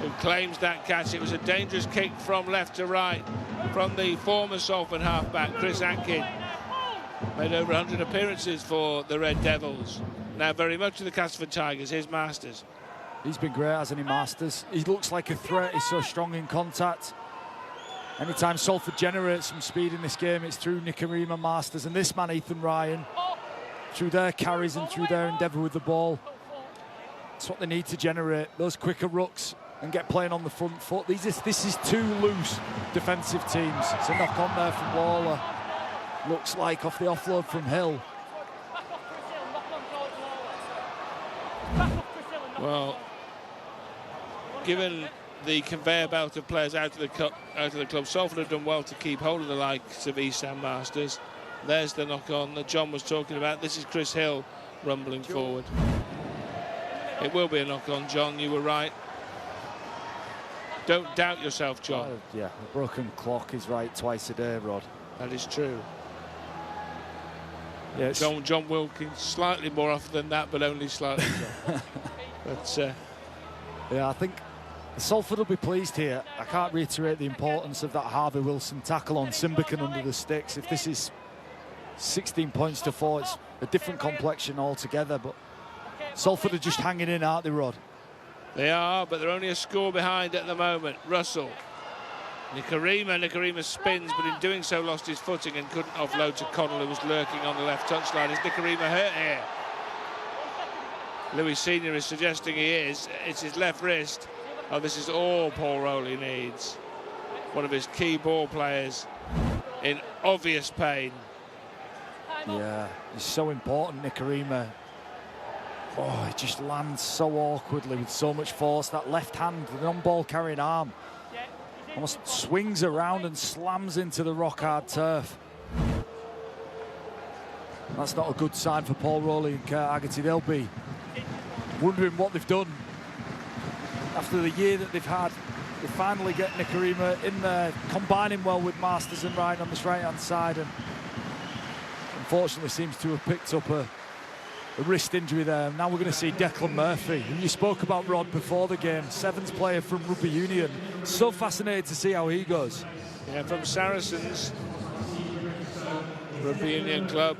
who claims that catch. It was a dangerous kick from left to right from the former Salford halfback, Chris Atkin. Made over 100 appearances for the Red Devils. Now very much of the Castleford Tigers. Here's Masters. He's been great, hasn't he, Masters? He looks like a threat. He's so strong in contact. Anytime Salford generates some speed in this game, it's through Nicarima, Masters, and this man, Ethan Ryan, through their carries and through their endeavour with the ball. That's what they need to generate, those quicker rucks and get playing on the front foot. This is two loose defensive teams. It's a knock on there from Lawler. Looks like off the offload from Hill. Well, given the conveyor belt of players out of the club, Salford have done well to keep hold of the likes of Eastham Masters. There's the knock on that John was talking about. This is Chris Hill rumbling forward. It will be a knock on, John, you were right. Don't doubt yourself, John. Yeah, the broken clock is right twice a day, Rod. That is true. Yeah, John Wilkins, slightly more often than that, but only slightly. But yeah, I think Salford will be pleased here. I can't reiterate the importance of that Harvey Wilson tackle on Simbican under the sticks. If this is 16 points to 4, it's a different complexion altogether, but Salford are just hanging in, aren't they, Rod? They are, but they're only a score behind at the moment. Russell. Nicarima spins, but in doing so lost his footing and couldn't offload to Connell, who was lurking on the left touchline. Is Nicarima hurt here? Louis Senior is suggesting he is. It's his left wrist. Oh, this is all Paul Rowley needs. One of his key ball players in obvious pain. Yeah, he's so important, Nicarima. Oh, he just lands so awkwardly with so much force. That left hand, the on-ball carrying arm, almost swings around and slams into the rock-hard turf. That's not a good sign for Paul Rowley and Kurt Haggerty. They'll be wondering what they've done after the year that they've had. They finally get Nicarima in there, combining well with Masters and Ryan on this right-hand side, and unfortunately seems to have picked up a wrist injury there. Now we're going to see Declan Murphy, who you spoke about, Rod, before the game. Sevens player from Rugby Union. So fascinated to see how he goes. Yeah, from Saracens, Rugby Union club.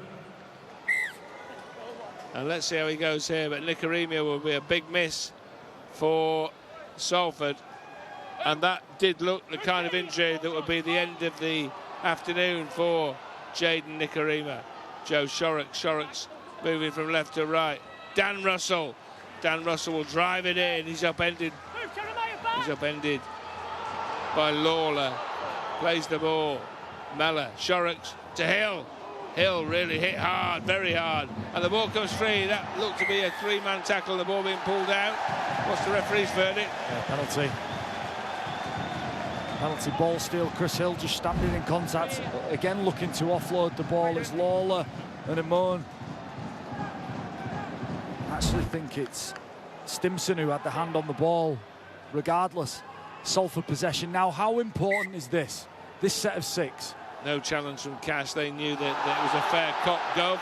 And let's see how he goes here. But Nicarima will be a big miss for Salford. And that did look the kind of injury that would be the end of the afternoon for Jaden Nicarima. Joe Shorrocks moving from left to right. Dan Russell. Dan Russell will drive it in. He's upended. He's upended by Lawler. Plays the ball. Mellor, Shorrocks to Hill. Hill really hit hard, very hard. And the ball comes free. That looked to be a three-man tackle. The ball being pulled out. What's the referee's verdict? Yeah, penalty. Penalty ball steal. Chris Hill just standing in contact. Again looking to offload the ball. It's Lawler and Amon. I actually think it's Stimson who had the hand on the ball. Regardless, Salford possession. Now, how important is this set of 6? No challenge from Cass. They knew that it was a fair cop gov.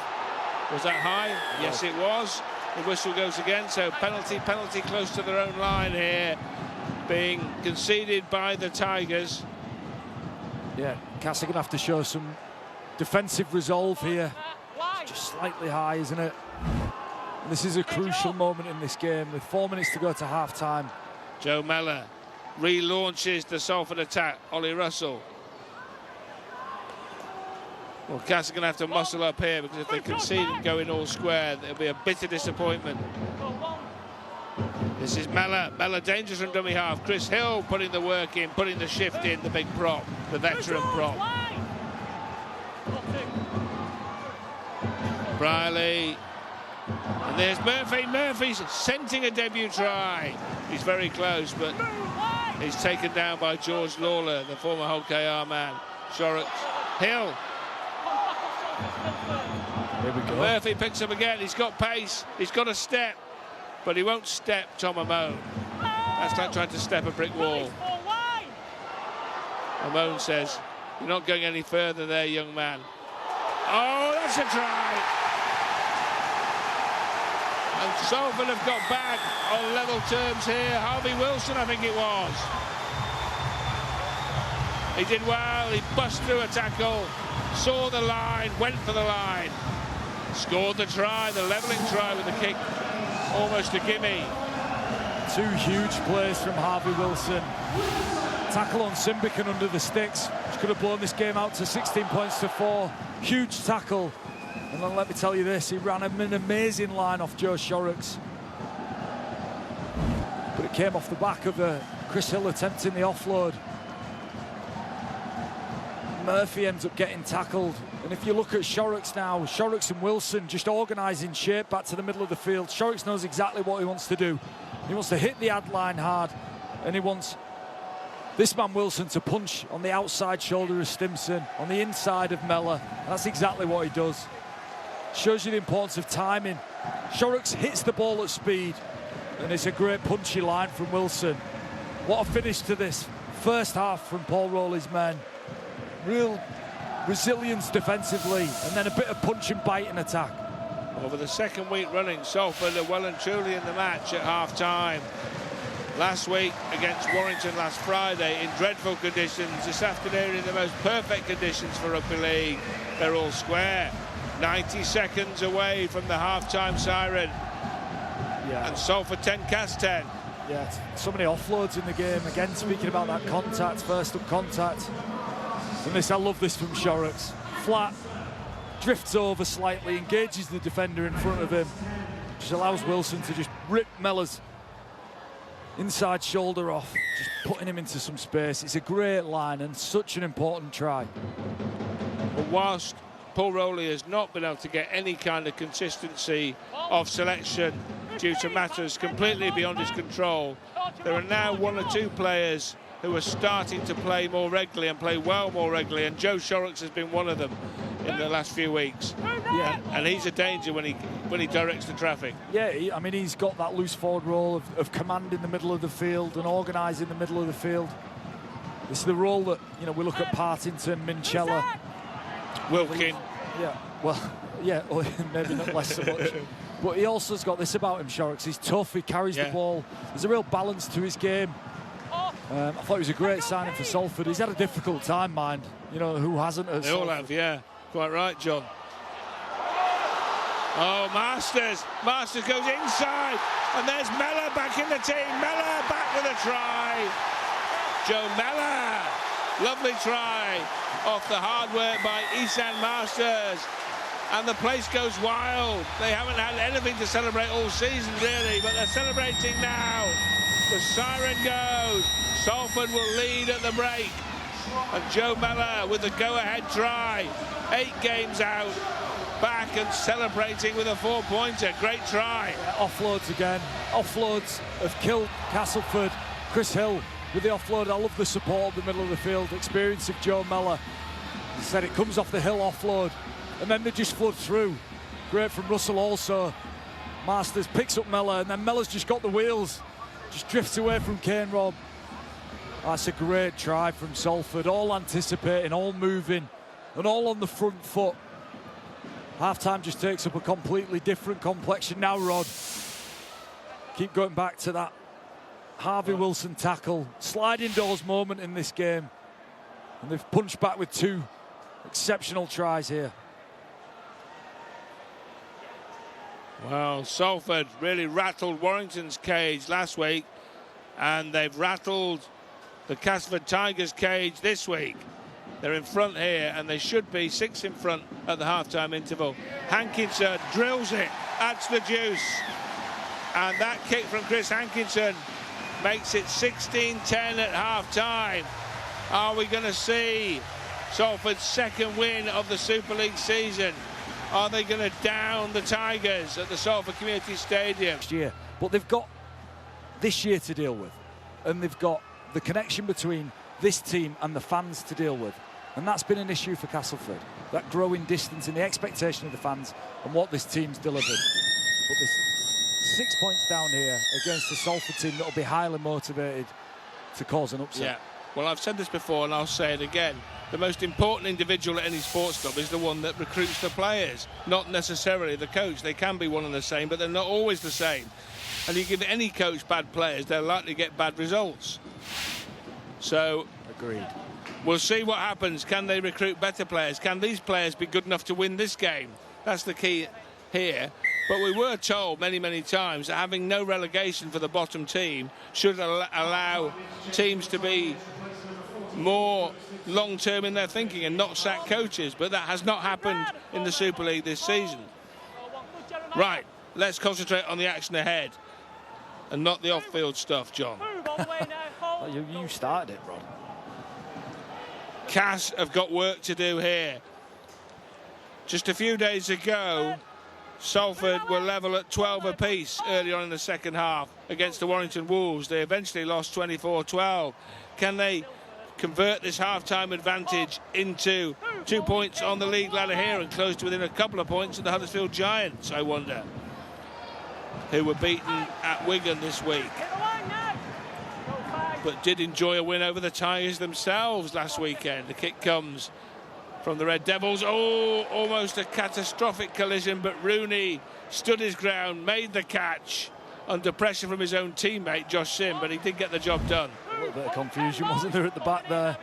Was that high? Yes, it was. The whistle goes again, so penalty close to their own line here, being conceded by the Tigers. Yeah, Cass are going to have to show some defensive resolve here. It's just slightly high, isn't it? And this is a crucial moment in this game with 4 minutes to go to half-time. Joe Mellor relaunches the Salford attack. Ollie Russell. Well, Cass are going to have to muscle up here, because if they concede and go in all square, there'll be a bitter disappointment. This is Mellor. Mellor dangerous from dummy half. Chris Hill putting the work in, putting the shift in, the big prop, the veteran prop. Briley. And there's Murphy. Murphy's scenting a debut try. He's very close, but he's taken down by George Lawler, the former Hull KR man. Shorrocks. Hill. Here we go. Murphy picks up again. He's got pace. He's got a step, but he won't step Tom Amon. That's like trying to step a brick wall. Amon says, "You're not going any further there, young man." Oh, that's a try. And Salford have got back on level terms here. Harvey Wilson, I think it was. He did well. He bust through a tackle, saw the line, went for the line, scored the try, the levelling try with the kick, almost a gimme. 2 huge plays from Harvey Wilson. Tackle on Simbican under the sticks, which could have blown this game out to 16 points to 4. Huge tackle. And then let me tell you this, he ran an amazing line off Joe Shorrocks. But it came off the back of Chris Hill attempting the offload. Murphy ends up getting tackled. And if you look at Shorrocks now, Shorrocks and Wilson just organising shape back to the middle of the field. Shorrocks knows exactly what he wants to do. He wants to hit the ad line hard, and he wants this man Wilson to punch on the outside shoulder of Stimson, on the inside of Mellor. That's exactly what he does. Shows you the importance of timing. Shorrocks hits the ball at speed, and it's a great punchy line from Wilson. What a finish to this first half from Paul Rowley's men. Real resilience defensively, and then a bit of punch and bite in attack. Over the second week running, Salford are well and truly in the match at half-time. Last week against Warrington last Friday in dreadful conditions. This afternoon in the most perfect conditions for rugby league. They're all square. 90 seconds away from the half-time siren. Yeah. And Salford 10, Cass 10. Yeah, so many offloads in the game. Again, speaking about that contact, first up contact. And this, I love this from Shorrocks. Flat, drifts over slightly, engages the defender in front of him. Just allows Wilson to just rip Mellor's inside shoulder off, just putting him into some space. It's a great line and such an important try. But whilst Paul Rowley has not been able to get any kind of consistency of selection due to matters completely beyond his control, there are now 1 or 2 players who are starting to play more regularly and play well more regularly, and Joe Shorrocks has been one of them in the last few weeks. Yeah, and he's a danger when he directs the traffic. Yeah, I mean, he's got that loose forward role of command in the middle of the field and organising the middle of the field. This is the role that, you know, we look at Partington, Minchella, Wilkin. Yeah, well, yeah, maybe not less so much. But he also has got this about him, Shorrocks. He's tough, he carries the ball. There's a real balance to his game. I thought it was a great signing for Salford. He's had a difficult time, mind. You know, who hasn't? They all have, yeah. Quite right, John. Oh, Masters. Masters goes inside. And there's Mellor back in the team. Mellor back with a try. Joe Mellor Lovely try off the hard work by Isan Masters. And the place goes wild. They haven't had anything to celebrate all season, really, but they're celebrating now. The siren goes. Salford will lead at the break. And Joe Mellor with the go-ahead try. 8 games out. Back and celebrating with a 4-pointer. Great try. Yeah, offloads again. Offloads have killed Castleford. Chris Hill with the offload. I love the support in the middle of the field. Experience of Joe Mellor. He said it comes off the Hill offload. And then they just flood through. Great from Russell also. Masters picks up Mellor, and then Mellor's just got the wheels. Just drifts away from Kane Rob. That's a great try from Salford. All anticipating, all moving, and all on the front foot. Half-time just takes up a completely different complexion now, Rod. Keep going back to that Harvey Wilson tackle. Sliding doors moment in this game. And they've punched back with 2 exceptional tries here. Well, Salford really rattled Warrington's cage last week, and they've rattled the Castleford Tigers cage this week. They're in front here, and they should be 6 in front at the half-time interval. Hankinson drills it, adds the juice, and that kick from Chris Hankinson makes it 16-10 at half-time. Are we going to see Salford's 2nd win of the Super League season? Are they going to down the Tigers at the Salford Community Stadium? Next year, but they've got this year to deal with, and they've got the connection between this team and the fans to deal with, and that's been an issue for Castleford. That growing distance and the expectation of the fans and what this team's delivered. But there's 6 points down here against the Salford team that will be highly motivated to cause an upset. Yeah. Well, I've said this before and I'll say it again. The most important individual at any sports club is the one that recruits the players, not necessarily the coach. They can be one and the same, but they're not always the same. And you give any coach bad players, they're likely to get bad results. So, agreed. We'll see what happens. Can they recruit better players? Can these players be good enough to win this game? That's the key here. But we were told many, many times that having no relegation for the bottom team should allow teams to be more long-term in their thinking and not sack coaches. But that has not happened in the Super League this season. Right, let's concentrate on the action ahead and not the off-field stuff, John. Well, you started it, Rod. Cass have got work to do here. Just a few days ago, Salford were level at 12 apiece early on in the second half against the Warrington Wolves. They eventually lost 24-12. Can they convert this half-time advantage into 2 points on the league ladder here and close to within a couple of points of the Huddersfield Giants, I wonder, who were beaten at Wigan this week, but did enjoy a win over the Tigers themselves last weekend. The kick comes from the Red Devils. Oh, almost a catastrophic collision, but Rooney stood his ground, made the catch under pressure from his own teammate, Josh Sim, but he did get the job done. A little bit of confusion, wasn't there, at the back there?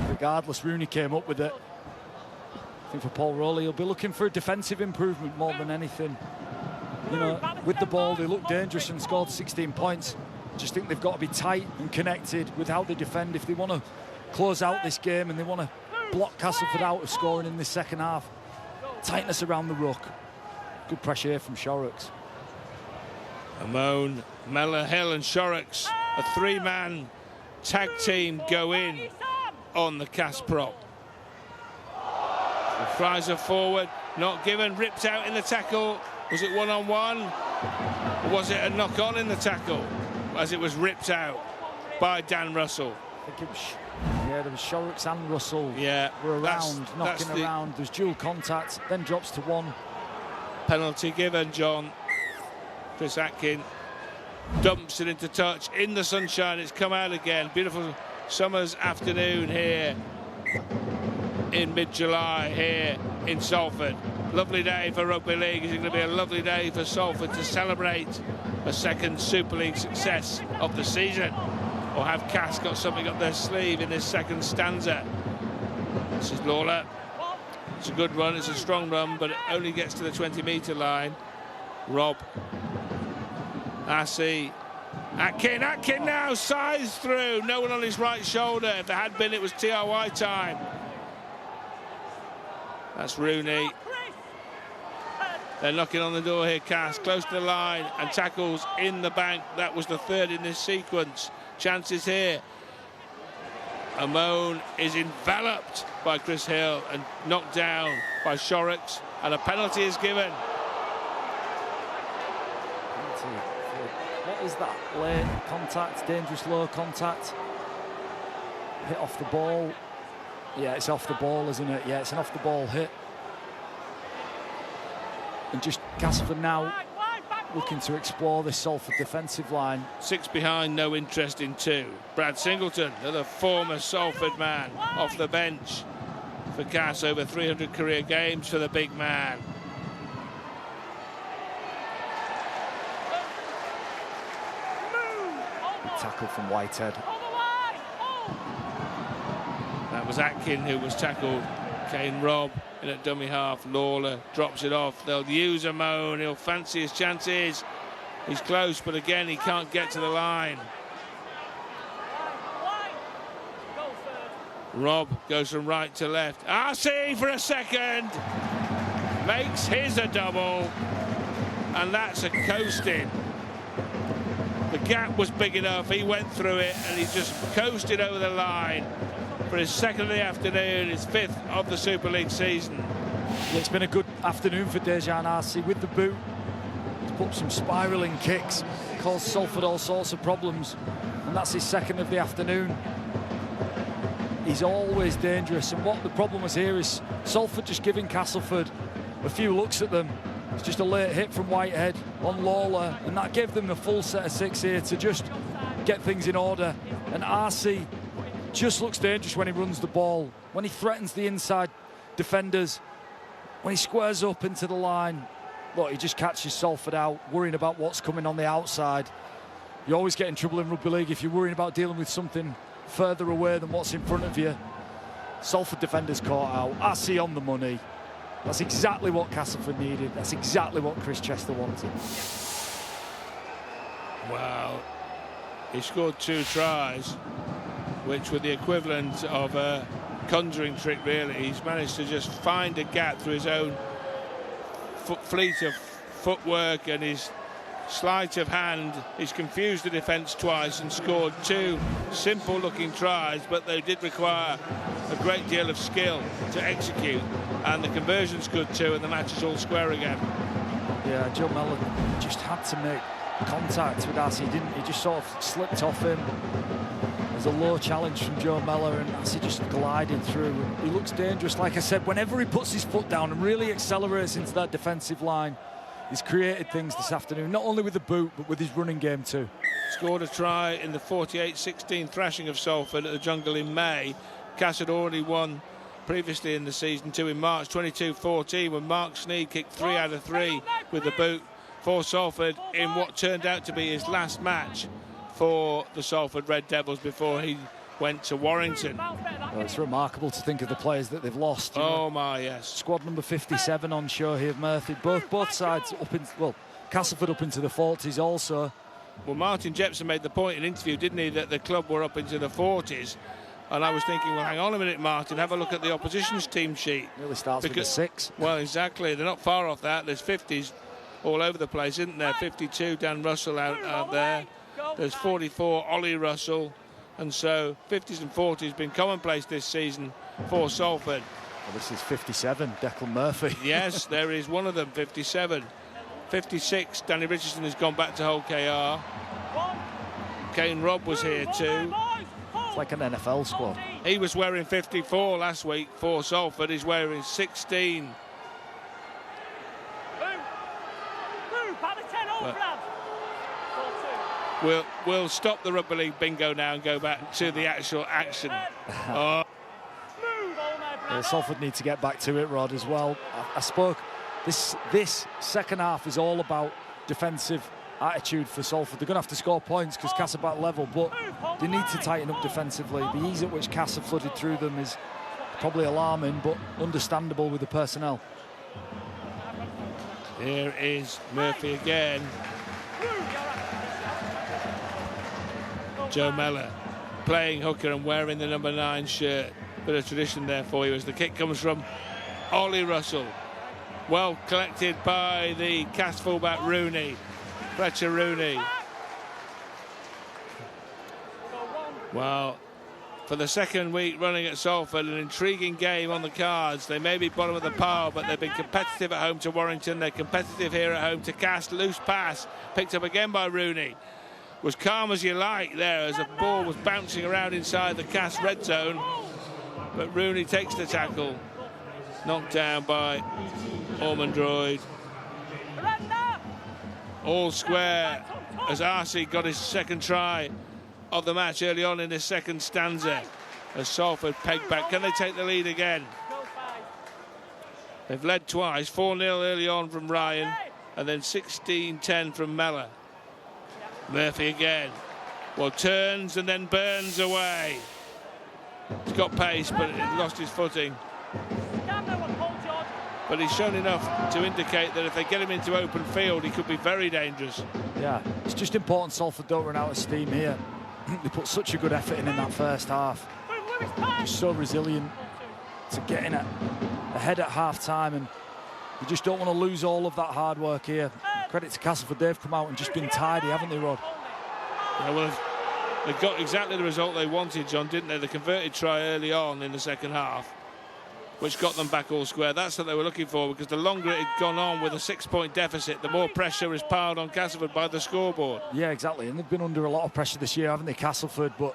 Regardless, Rooney came up with it. I think for Paul Rowley, he'll be looking for a defensive improvement more than anything. You know, with the ball, they looked dangerous and scored 16 points. Just think they've got to be tight and connected with how they defend if they want to close out this game and they want to block Castleford out of scoring in this second half. Tightness around the ruck. Good pressure here from Shorrocks. Amon, Mellor, Hill and Shorrocks, a 3-man tag team go in on the Cass prop. The Fraser forward, not given, ripped out in the tackle. Was it one-on-one? Or was it a knock-on in the tackle as it was ripped out by Dan Russell? I think it was, yeah, there was Shorrocks and Russell were around, knocking around. There's dual contact, then drops to one. Penalty given, John. Chris Atkin dumps it into touch in the sunshine. It's come out again. Beautiful summer's afternoon here in mid-July here in Salford. Lovely day for rugby league. It's going to be a lovely day for Salford to celebrate a second Super League success of the season. Or have Cass got something up their sleeve in this second stanza? This is Lawler. It's a good run, it's a strong run, but it only gets to the 20-metre line. Rob, Assey, Atkin now, size through. No one on his right shoulder. If there had been, it was TRY time. That's Rooney. They're knocking on the door here, Cass. Close to the line and tackles in the bank. That was the third in this sequence. Chances here. Amon is enveloped by Chris Hill and knocked down by Shorrocks, and a penalty is given. What is that? Late contact, dangerous low contact. Hit off the ball. Yeah, it's off the ball, isn't it? Yeah, it's an off the ball hit. And just Castleford now looking to explore this Salford defensive line. 6 behind, no interest in 2. Brad Singleton, another former Salford man, off the bench for Cass. Over 300 career games for the big man. Tackle from Whitehead. That was Atkin who was tackled. Kane Robb in at dummy half. Lawler drops it off. They'll use Amon. He'll fancy his chances. He's close, but again, he can't get to the line. Robb goes from right to left. RC for a second. Makes his a double. And that's a coasting. The gap was big enough. He went through it and he just coasted over the line for his second of the afternoon, his 5th of the Super League season. Yeah, it's been a good afternoon for Dejan RC with the boot. He's put some spiralling kicks, caused Salford all sorts of problems, and that's his 2nd of the afternoon. He's always dangerous, and what the problem was here is Salford just giving Castleford a few looks at them. It's just a late hit from Whitehead on Lawler, and that gave them a full set of 6 here to just get things in order. And RC just looks dangerous when he runs the ball, when he threatens the inside defenders, when he squares up into the line. Look, he just catches Salford out, worrying about what's coming on the outside. You always get in trouble in rugby league if you're worrying about dealing with something further away than what's in front of you. Salford defenders caught out. RC on the money. That's exactly what Castleford needed. That's exactly what Chris Chester wanted. Wow. He scored 2 tries, which were the equivalent of a conjuring trick, really. He's managed to just find a gap through his own fleet of footwork and his sleight of hand. He's confused the defence twice and scored 2 simple-looking tries, but they did require a great deal of skill to execute, and the conversion's good too, and the match is all square again. Yeah, Joe Mellor just had to make contact with RC, didn't he? Just sort of slipped off him. There's a low challenge from Joe Mellor, and RC just glided through. He looks dangerous. Like I said, whenever he puts his foot down and really accelerates into that defensive line, he's created things this afternoon, not only with the boot, but with his running game too. Scored a try in the 48-16 thrashing of Salford at the Jungle in May. Cass had already won previously in the season 2 in March, 22-14, when Mark Sneed kicked 3 out of 3 with the boot for Salford in what turned out to be his last match for the Salford Red Devils before he went to Warrington. Well, it's remarkable to think of the players that they've lost. Oh my, yes. Squad number 57 on show here, Murphy. Both sides up in, well, Castleford up into the 40s also. Well, Martin Jepson made the point in an interview, didn't he, that the club were up into the 40s. And I was thinking, well, hang on a minute, Martin, have a look at the opposition's team sheet. Really starts with a 6. Well, exactly. They're not far off that. There's 50s all over the place, isn't there? 52, Dan Russell out there. There's 44, Ollie Russell. And so 50s and 40s been commonplace this season for Salford. Well, this is 57, Declan Murphy. Yes, there is one of them, 57. 56, Danny Richardson has gone back to Hull KR. Kane Robb was here too. It's like an NFL squad. He was wearing 54 last week for Salford. He's wearing 16. We'll stop the rugby league bingo now and go back to the actual action. Yeah, Salford need to get back to it, Rod, as well. I spoke. This second half is all about defensive attitude for Salford. They're going to have to score points because Cass are back level, but they need to tighten up defensively. The ease at which Cass have flooded through them is probably alarming, but understandable with the personnel. Here is Murphy again. Joe Mellor playing hooker and wearing the number 9 shirt. Bit of tradition there for you as the kick comes from Ollie Russell. Well collected by the cast fullback Rooney. Fletcher Rooney. Well, for the second week running at Salford, an intriguing game on the cards. They may be bottom of the pile, but they've been competitive at home to Warrington. They're competitive here at home to Cast. Loose pass, picked up again by Rooney. Was calm as you like there as the ball was bouncing around inside the Cast red zone. But Rooney takes the tackle. Knocked down by Ormondroyd. All square as RC got his second try of the match early on in this second stanza as Salford pegged back. Can they take the lead again? They've led twice, 4-0 early on from Ryan and then 16-10 from Mellor. Murphy again. Well, turns and then burns away. He's got pace, but he lost his footing. But he's shown enough to indicate that if they get him into open field, he could be very dangerous. Yeah, it's just important Salford don't run out of steam here. They put such a good effort in that first half. Just so resilient to getting ahead at half-time, and you just don't want to lose all of that hard work here. Credit to Castleford, they've come out and just been tidy, haven't they, Rod? Yeah, well, they got exactly the result they wanted, John, didn't they? The converted try early on in the second half, which got them back all square. That's what they were looking for, because the longer it had gone on with a 6-point deficit, the more pressure is piled on Castleford by the scoreboard. Yeah, exactly, and they've been under a lot of pressure this year, haven't they, Castleford? But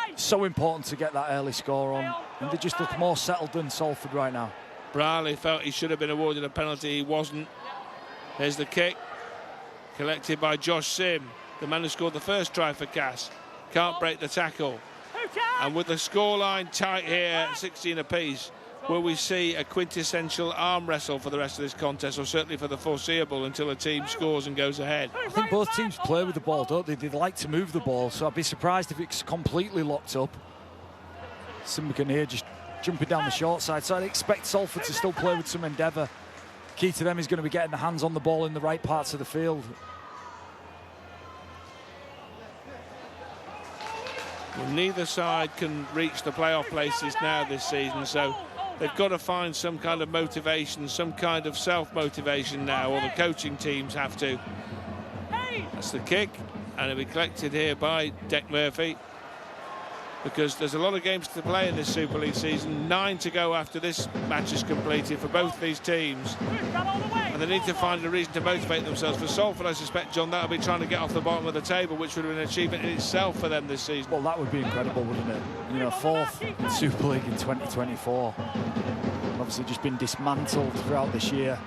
it's so important to get that early score on, and they just look more settled than Salford right now. Brierley felt he should have been awarded a penalty. He wasn't. There's the kick, collected by Josh Sim, the man who scored the first try for Cass. Can't break the tackle. And with the scoreline tight here, 16 apiece, will we see a quintessential arm wrestle for the rest of this contest, or certainly for the foreseeable until a team scores and goes ahead? I think both teams play with the ball, don't they? They like to move the ball, so I'd be surprised if it's completely locked up. Simbican here just jumping down the short side, so I'd expect Salford to still play with some endeavour. Key to them is going to be getting the hands on the ball in the right parts of the field. Well, neither side can reach the playoff places now this season, so they've got to find some kind of motivation, some kind of self-motivation now, or the coaching teams have to. That's the kick, and it'll be collected here by Deck Murphy, because there's a lot of games to play in this Super League season. 9 to go after this match is completed for both these teams, and they need to find a reason to motivate themselves. For Salford, I suspect, John, that'll be trying to get off the bottom of the table, which would have been an achievement in itself for them this season. Well, that would be incredible, wouldn't it? You know, 4th in Super League in 2024. Obviously just been dismantled throughout this year.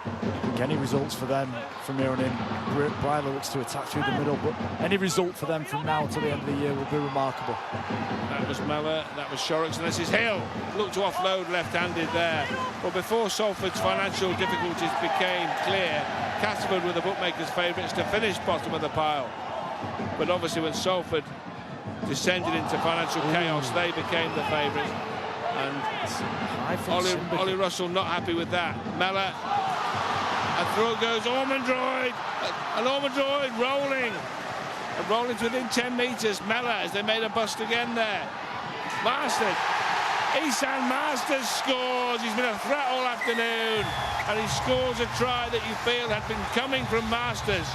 I think any results for them from here on in, Bryler looks to attack through the middle, but any result for them from now to the end of the year will be remarkable. That was Mellor, that was Shorrocks, and this is Hill. Looked to offload left-handed there. Well, before Salford's financial difficulties became clear, Castleford were the bookmakers' favourites to finish bottom of the pile. But obviously when Salford descended into financial chaos, they became the favourites. And Ollie Russell not happy with that. Mellor, and through goes Ormondroyd, and Ormondroyd rolling. And rolling to within 10 metres. Mellor, as they made a bust again there. Masters, Isan Masters scores. He's been a threat all afternoon, and he scores a try that you feel had been coming from Masters.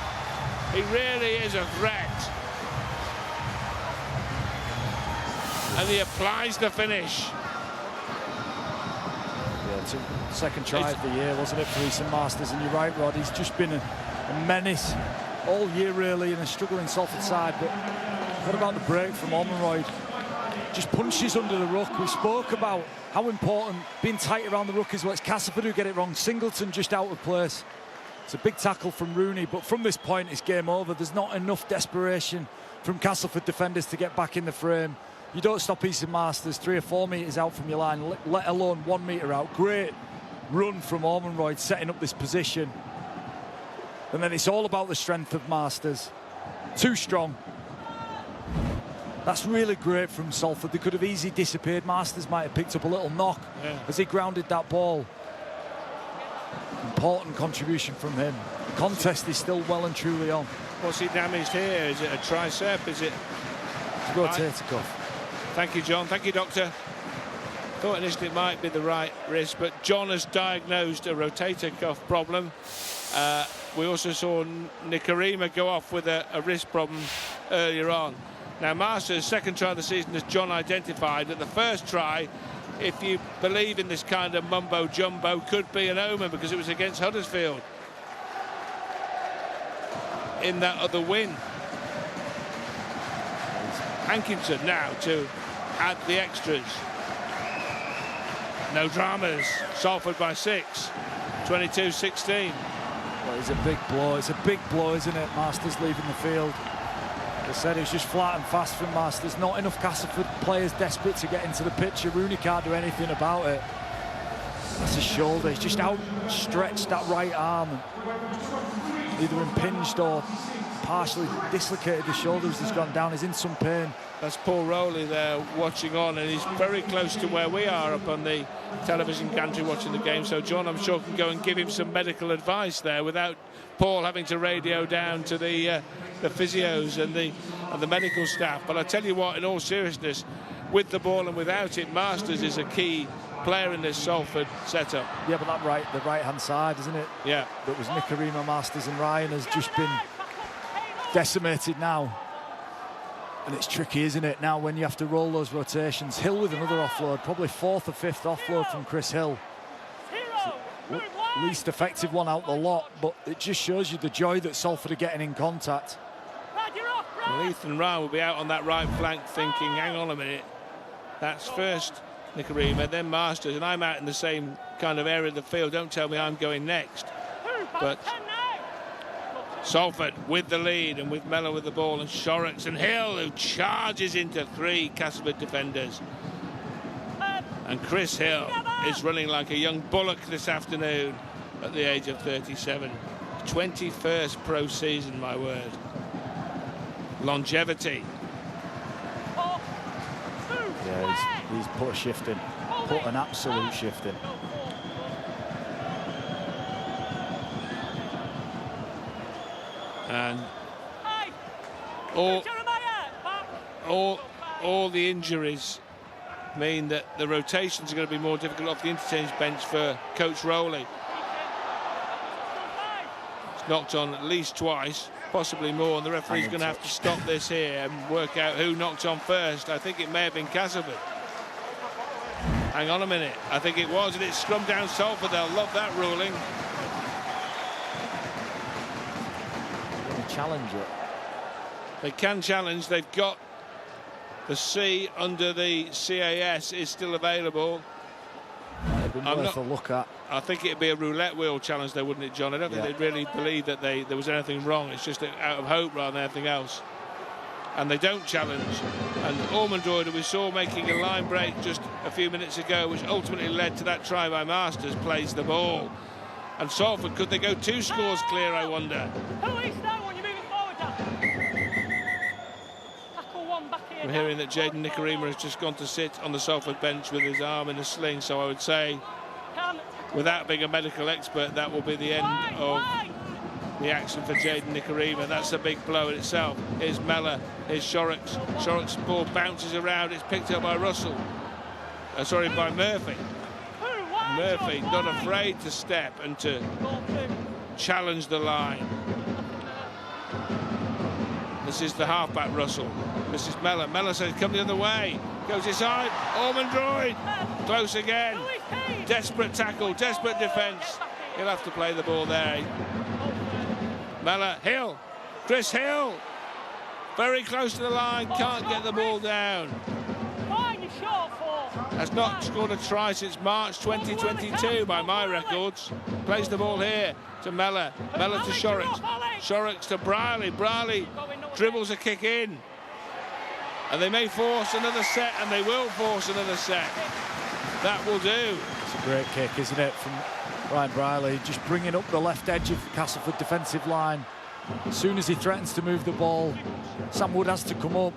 He really is a threat. And he applies the finish. Second try of the year, wasn't it, for Easton Masters? And you're right, Rod, he's just been a menace all year, really, in a struggling Salford side. But what about the break from Ormondroyd? Just punches under the ruck. We spoke about how important being tight around the ruck is. Well, it's Castleford who get it wrong. Singleton just out of place. It's a big tackle from Rooney, but from this point, it's game over. There's not enough desperation from Castleford defenders to get back in the frame. You don't stop Easton Masters 3 or 4 metres out from your line, let alone 1 metre out. Great run from Ormondroyd, setting up this position. And then it's all about the strength of Masters. Too strong. That's really great from Salford. They could have easily disappeared. Masters might have picked up a little knock as he grounded that ball. Important contribution from him. The contest is still well and truly on. What's he damaged here? Is it a tricep? Is it Rotator cuff. Thank you, John. Thank you, Doctor. Thought initially it might be the right wrist, but John has diagnosed a rotator cuff problem. We also saw Nikarima go off with a wrist problem earlier on. Now, Masters' second try of the season, as John identified, at the first try, if you believe in this kind of mumbo-jumbo, could be an omen because it was against Huddersfield in that other win. Hankinson now to add the extras. No dramas. Salford by 6. 22-16. Well, it's a big blow. It's a big blow, isn't it? Masters leaving the field. As I said, it's just flat and fast from Masters. Not enough Castleford players desperate to get into the picture. Rooney can't do anything about it. That's his shoulder. He's just outstretched that right arm. Either impinged or partially dislocated the shoulder as he's gone down. He's in some pain. That's Paul Rowley there watching on, and he's very close to where we are up on the television gantry watching the game. So John, I'm sure, can go and give him some medical advice there without Paul having to radio down to the physios and the medical staff. But I tell you what, in all seriousness, with the ball and without it, Masters is a key player in this Salford setup. Yeah, but the right-hand side, isn't it? Yeah. That was Nikarima, Masters and Ryan has just been decimated now. And it's tricky, isn't it, now when you have to roll those rotations. Hill with another offload, probably 4th or 5th offload from Chris Hill. Least effective one out the lot, but it just shows you the joy that Salford are getting in contact. Well, Ethan Ryan will be out on that right flank thinking, hang on a minute, that's first Nikarima, then Masters, and I'm out in the same kind of area of the field. Don't tell me I'm going next. But Salford with the lead, and with Mellor with the ball, and Shorrocks and Hill, who charges into 3 Castleford defenders. And Chris Hill is running like a young bullock this afternoon at the age of 37. 21st pro season, my word. Longevity. Yeah, he's put a shift in. Put an absolute shift in. And all the injuries mean that the rotations are going to be more difficult off the interchange bench for Coach Rowley. It's knocked on at least twice, possibly more, and the referee's going to have to stop this here and work out who knocked on first. I think it may have been Castleford. Hang on a minute, I think it was, and it's scrum down Salford. They'll love that ruling. Challenge it. They can challenge. They've got the C under the CAS is still available. Worth a look at. I think it'd be a roulette wheel challenge, though, wouldn't it, John? I don't think they'd really believe that there was anything wrong. It's just out of hope rather than anything else. And they don't challenge. And Ormondroyd, who we saw making a line break just a few minutes ago, which ultimately led to that try by Masters, plays the ball. And Salford, could they go 2 scores clear, I wonder? We're hearing that Jaden Nikarima has just gone to sit on the Salford bench with his arm in a sling, so I would say, without being a medical expert, that will be the end of the action for Jaden Nikarima. That's a big blow in itself. Here's Mellor, here's Shorrocks. Shorrocks' ball bounces around, it's picked up by Russell. By Murphy. Murphy not afraid to step and to challenge the line. This is the halfback Russell. This is Mellor. Mellor says come the other way. Goes inside. Ormondroyd. Close again. Desperate tackle. Desperate defence. He'll have to play the ball there. Mellor. Hill. Chris Hill. Very close to the line. Can't get the ball down. Has not scored a try since March 2022 by my records. Plays the ball here to Mellor. Mellor to Shorrocks. Shorrocks to Brierley. Brierley dribbles a kick in. And they may force another set, and they will force another set. That will do. It's a great kick, isn't it, from Ryan Brierley, just bringing up the left edge of the Castleford defensive line. As soon as he threatens to move the ball, Sam Wood has to come up.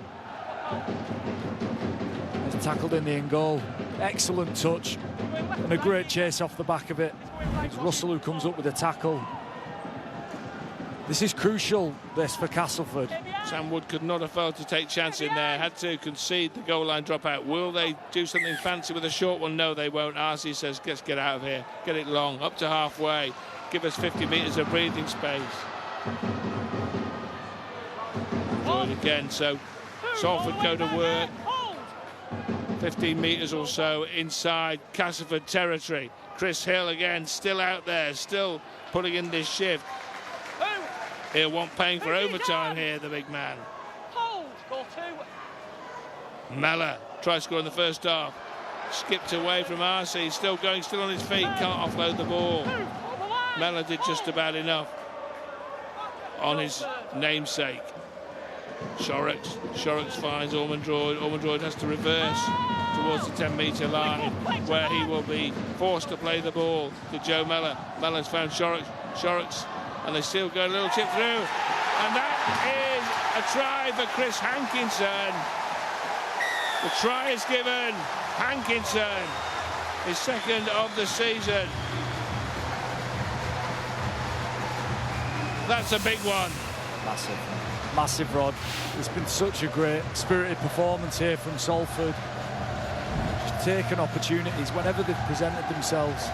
He's tackled in the in goal. Excellent touch and a great chase off the back of it. It's Russell who comes up with a tackle. This is crucial, this, for Castleford. Sam Wood could not afford to take chance in there. Had to concede the goal line dropout. Will they do something fancy with a short one? No, they won't. RC says, let's get out of here. Get it long, up to halfway. Give us 50 metres of breathing space. Do it again. So Salford go to work. 15 metres or so inside Castleford territory. Chris Hill again, still out there, still putting in this shift. He'll want paying for overtime here, the big man. Mellor tries to score in the first half. Skipped away from RC, still going, still on his feet, can't offload the ball. Mellor did just about enough on his namesake. Shorrocks finds Ormondroyd. Ormondroyd has to reverse towards the 10-metre line, where he will be forced to play the ball to Joe Mellor. Mellor's found Shorrocks, and they still go a little chip through. And that is a try for Chris Hankinson. The try is given. Hankinson, his second of the season. That's a big one. Massive, Rod. It's been such a great, spirited performance here from Salford. Just taking opportunities whenever they've presented themselves.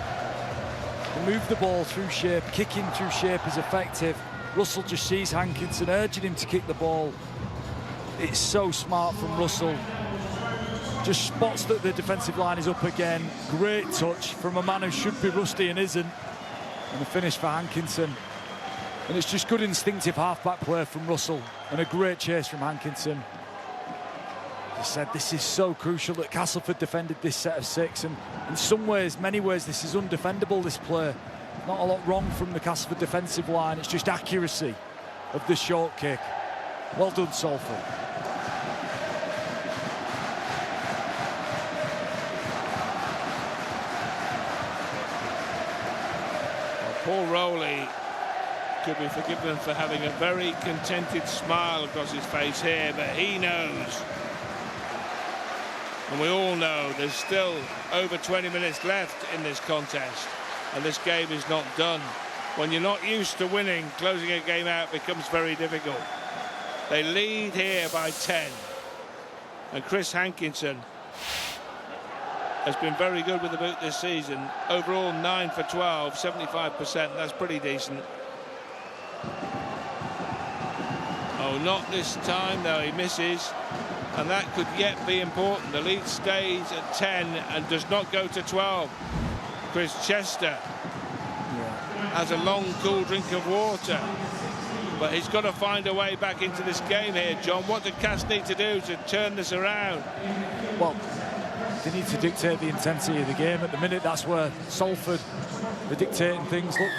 They move the ball through shape, kicking through shape is effective. Russell just sees Hankinson, urging him to kick the ball. It's so smart from Russell. Just spots that the defensive line is up again. Great touch from a man who should be rusty and isn't. And the finish for Hankinson. And it's just good instinctive half-back play from Russell and a great chase from Hankinson. As I said, this is so crucial that Castleford defended this set of 6, and in some ways, many ways, this is undefendable, this play. Not a lot wrong from the Castleford defensive line, it's just accuracy of the short kick. Well done, Salford. Paul Rowley could be forgiven for having a very contented smile across his face here, but he knows, and we all know, there's still over 20 minutes left in this contest, and this game is not done. When you're not used to winning, closing a game out becomes very difficult. They lead here by 10, and Chris Hankinson has been very good with the boot this season. Overall 9 for 12, 75%, that's pretty decent. Oh, not this time though, he misses, and that could yet be important. The lead stays at 10 and does not go to 12. Chris Chester has a long, cool drink of water, but he's got to find a way back into this game here, John. What do Cass need to do to turn this around? Well, they need to dictate the intensity of the game. At the minute, that's where Salford are dictating things. Look,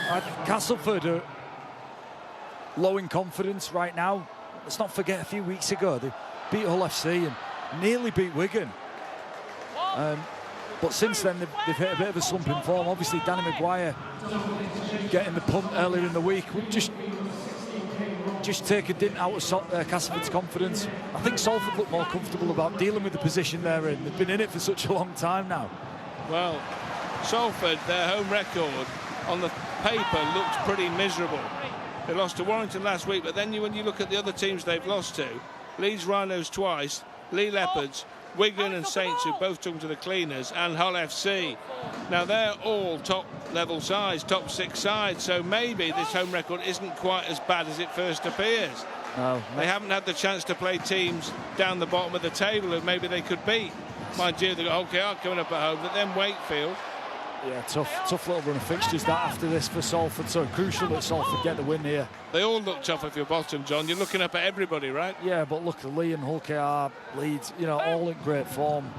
Castleford are low in confidence right now. Let's not forget, a few weeks ago they beat Hull FC and nearly beat Wigan. But since then they've hit a bit of a slump in form. Obviously Danny Maguire getting the punt earlier in the week would just take a dint out of Castleford's confidence. I think Salford look more comfortable about dealing with the position they're in. They've been in it for such a long time now. Well, Salford, their home record on the paper looks pretty miserable. They lost to Warrington last week, but then when you look at the other teams they've lost to, Leeds Rhinos twice, Lee Leopards, Wigan and Saints, who both took them to the cleaners, and Hull FC. Now they're all top-level sides, top 6 sides, so maybe this home record isn't quite as bad as it first appears. No. They haven't had the chance to play teams down the bottom of the table who maybe they could beat. Mind you, they've got OKR coming up at home, but then Wakefield. Yeah, tough little run of fixtures that after this for Salford, so crucial that Salford get the win here. They all look tough if you're bottom, John. You're looking up at everybody, right? Yeah, but look at Lee and Hull KR, Leeds, you know, all in great form.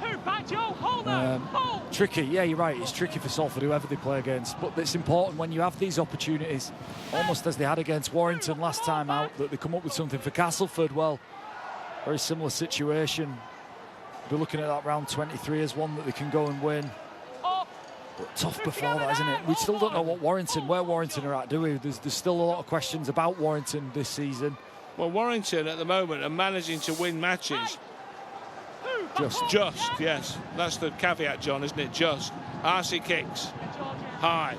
Tricky, yeah, you're right, it's tricky for Salford, whoever they play against, but it's important when you have these opportunities, almost as they had against Warrington last time out, that they come up with something. For Castleford, well, very similar situation. They're looking at that round 23 as one that they can go and win. But tough before that, isn't it? We still don't know where Warrington are at, do we? There's still a lot of questions about Warrington this season. Well, Warrington at the moment are managing to win matches. Just, yes. That's the caveat, John, isn't it? Just. RC kicks. High.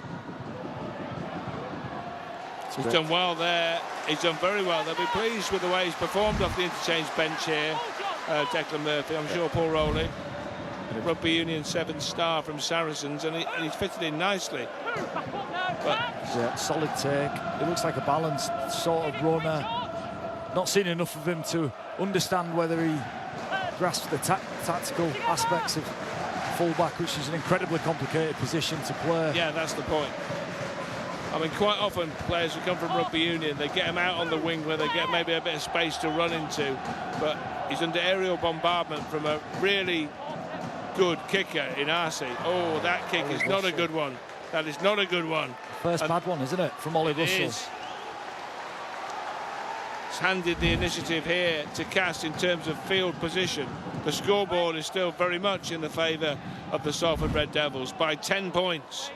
He's done well there. He's done very well. They'll be pleased with the way he's performed off the interchange bench here. Declan Murphy, I'm sure Paul Rowley. Rugby Union 7-star from Saracens, and he's fitted in nicely. But yeah, solid take. He looks like a balanced sort of runner. Not seen enough of him to understand whether he grasps the tactical aspects of fullback, which is an incredibly complicated position to play. Yeah, that's the point. I mean, quite often players who come from Rugby Union, they get him out on the wing where they get maybe a bit of space to run into, but he's under aerial bombardment from a really good kicker in RC. Oh, that kick is not a good one. That is not a good one. First bad one, isn't it, from Ollie Russell? It's handed the initiative here to Cass in terms of field position. The scoreboard is still very much in the favour of the Salford Red Devils by 10 points.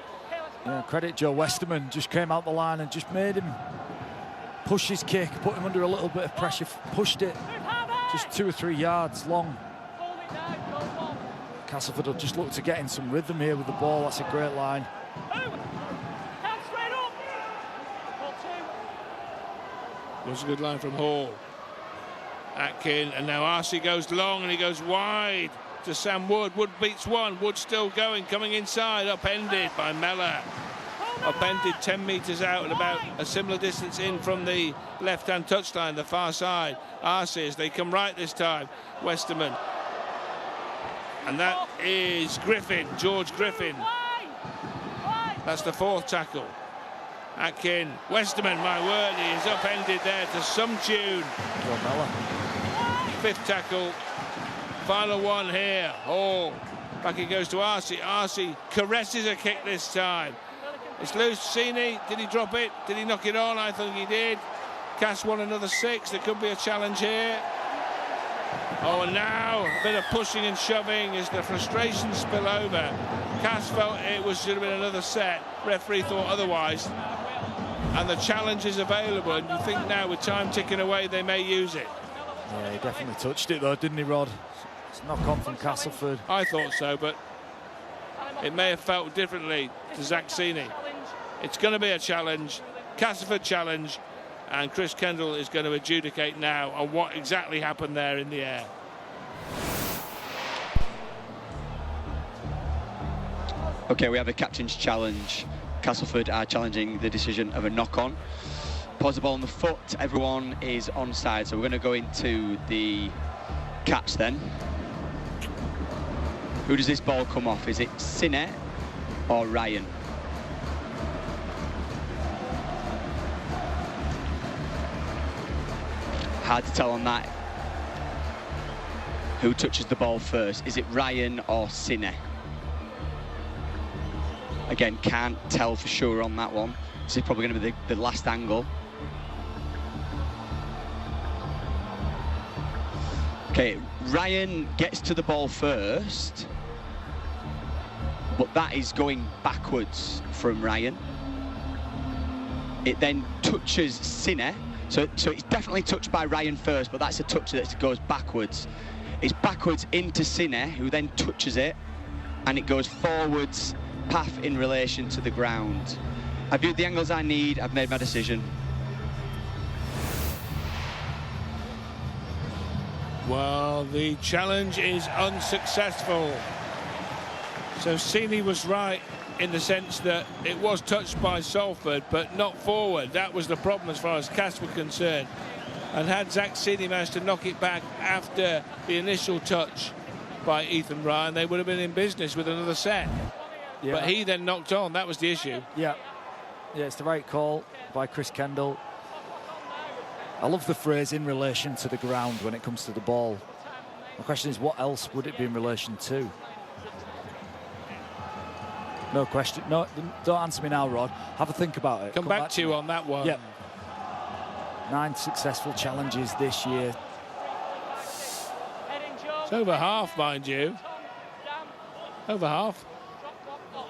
Yeah, credit Joe Westerman, just came out the line and just made him push his kick, put him under a little bit of pressure, pushed it just 2 or 3 yards long. Castleford will just look to get in some rhythm here with the ball. That's a great line. Was a good line from Hall. Atkin, and now RC goes long and he goes wide to Sam Wood. Wood beats one. Wood still going, coming inside, upended by Mellor. Upended 10 metres out and about a similar distance in from the left-hand touchline, the far side. RC as they come right this time. Westerman. And that is Griffin, George Griffin. That's the 4th tackle. Atkin, Westerman, my word, he is upended there to some tune. 5th tackle, final one here. Hall, back it goes to RC. RC caresses a kick this time. It's loose. Sini, did he drop it? Did he knock it on? I think he did. Cass won another 6. There could be a challenge here. Oh, and now a bit of pushing and shoving as the frustrations spill over. Cass felt it should have been another set. Referee thought otherwise. And the challenge is available, and you think now with time ticking away they may use it. Yeah, he definitely touched it though, didn't he, Rod? It's knock on from Castleford. I thought so, but it may have felt differently to Zach Sini. It's going to be a challenge, Castleford challenge, and Chris Kendall is going to adjudicate now on what exactly happened there in the air. Okay, we have a captain's challenge. Castleford are challenging the decision of a knock-on. Pause the ball on the foot, everyone is onside, so we're going to go into the caps then. Who does this ball come off? Is it Sinnett or Ryan? Hard to tell on that. Who touches the ball first? Is it Ryan or Sinnett? Again, can't tell for sure on that one. This is probably going to be the last angle. Okay, Ryan gets to the ball first, but that is going backwards from Ryan. It then touches Sinnett, so it's definitely touched by Ryan first, but that's a touch that goes backwards. It's backwards into Sinnett, who then touches it, and it goes forwards, path in relation to the ground. I've viewed the angles I need, I've made my decision. Well, the challenge is unsuccessful. So Sini was right in the sense that it was touched by Salford, but not forward. That was the problem as far as Cass were concerned. And had Zach Sini managed to knock it back after the initial touch by Ethan Ryan, they would have been in business with another set. Yeah. But he then knocked on. That was the issue. Yeah, it's the right call by Chris Kendall. I love the phrase "in relation to the ground" when it comes to the ball. The question is, what else would it be in relation to? No question. No, don't answer me now, Rod. Have a think about it. Come back to you on that one. Yeah. 9 successful challenges this year. It's over half, mind you. Over half.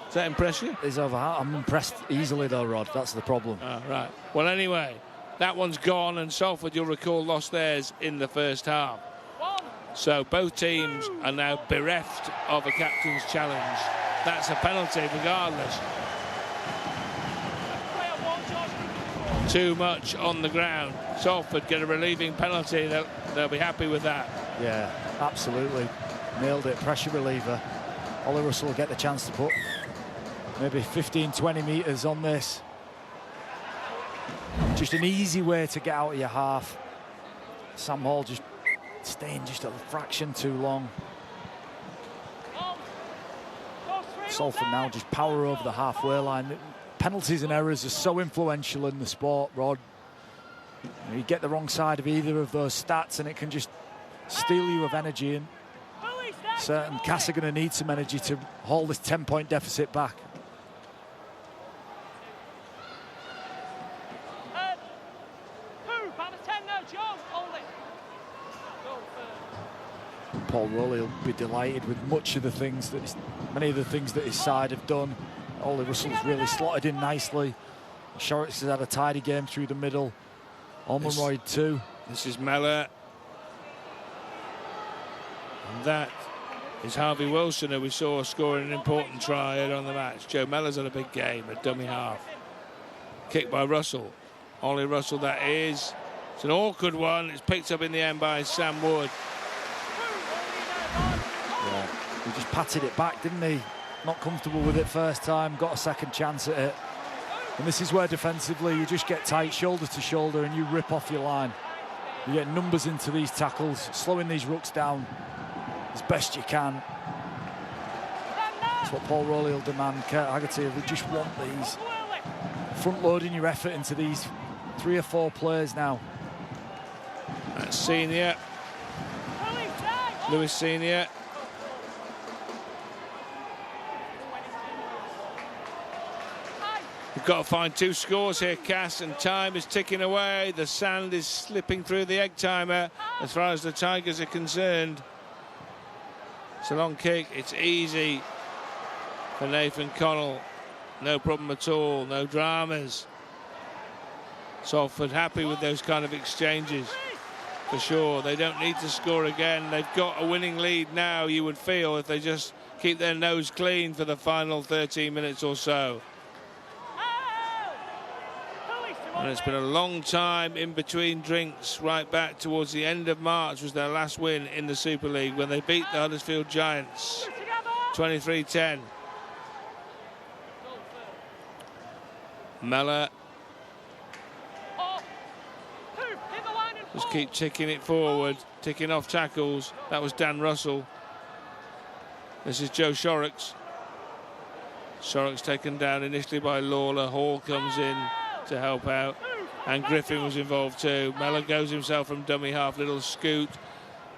Does that impress you? It's over half. I'm impressed easily though, Rod. That's the problem. Oh, right. Well, anyway, that one's gone, and Salford, you'll recall, lost theirs in the first half. So both teams are now bereft of a captain's challenge. That's a penalty regardless. too much on the ground. Salford get a relieving penalty. They'll be happy with that. Yeah, absolutely. Nailed it. Pressure reliever. Ollie Russell will get the chance to put maybe 15-20 metres on this. Just an easy way to get out of your half. Sam Hall just staying just a fraction too long. Salford now just power over the halfway line. Penalties and errors are so influential in the sport, Rod. You get the wrong side of either of those stats and it can just steal you of energy. And certain Cass are going to need some energy to hold this 10-point deficit back. Paul Rowley will be delighted with many of the things that his side have done. Ollie Russell's really slotted in nicely. Shorrocks has had a tidy game through the middle. Olmonroyd too. This is Mellor. And that is Harvey Wilson, who we saw scoring an important try earlier on the match. Joe Mellor's had a big game at dummy half. Kick by Russell. Ollie Russell, that is. It's an awkward one. It's picked up in the end by Sam Wood. Yeah, he just patted it back, didn't he? Not comfortable with it first time, got a second chance at it. And this is where defensively you just get tight shoulder to shoulder and you rip off your line. You get numbers into these tackles, slowing these rooks down as best you can. That's what Paul Rowley will demand. Kurt Haggerty will just want these front-loading your effort into these 3 or 4 players now. That's Senior. Lewis Senior. We've got to find 2 scores here, Cass, and time is ticking away. The sand is slipping through the egg timer as far as the Tigers are concerned. It's a long kick. It's easy for Nathan Connell. No problem at all. No dramas. Salford happy with those kind of exchanges, for sure. They don't need to score again. They've got a winning lead now, you would feel, if they just keep their nose clean for the final 13 minutes or so. And it's been a long time in between drinks. Right back towards the end of March was their last win in the Super League when they beat the Huddersfield Giants 23-10. Mellor just keep ticking it forward, ticking off tackles. That was Dan Russell. This is Joe Shorrocks. Shorrocks taken down initially by Lawler. Hall comes in to help out, and Griffin was involved too. Mellor goes himself from dummy half, little scoot,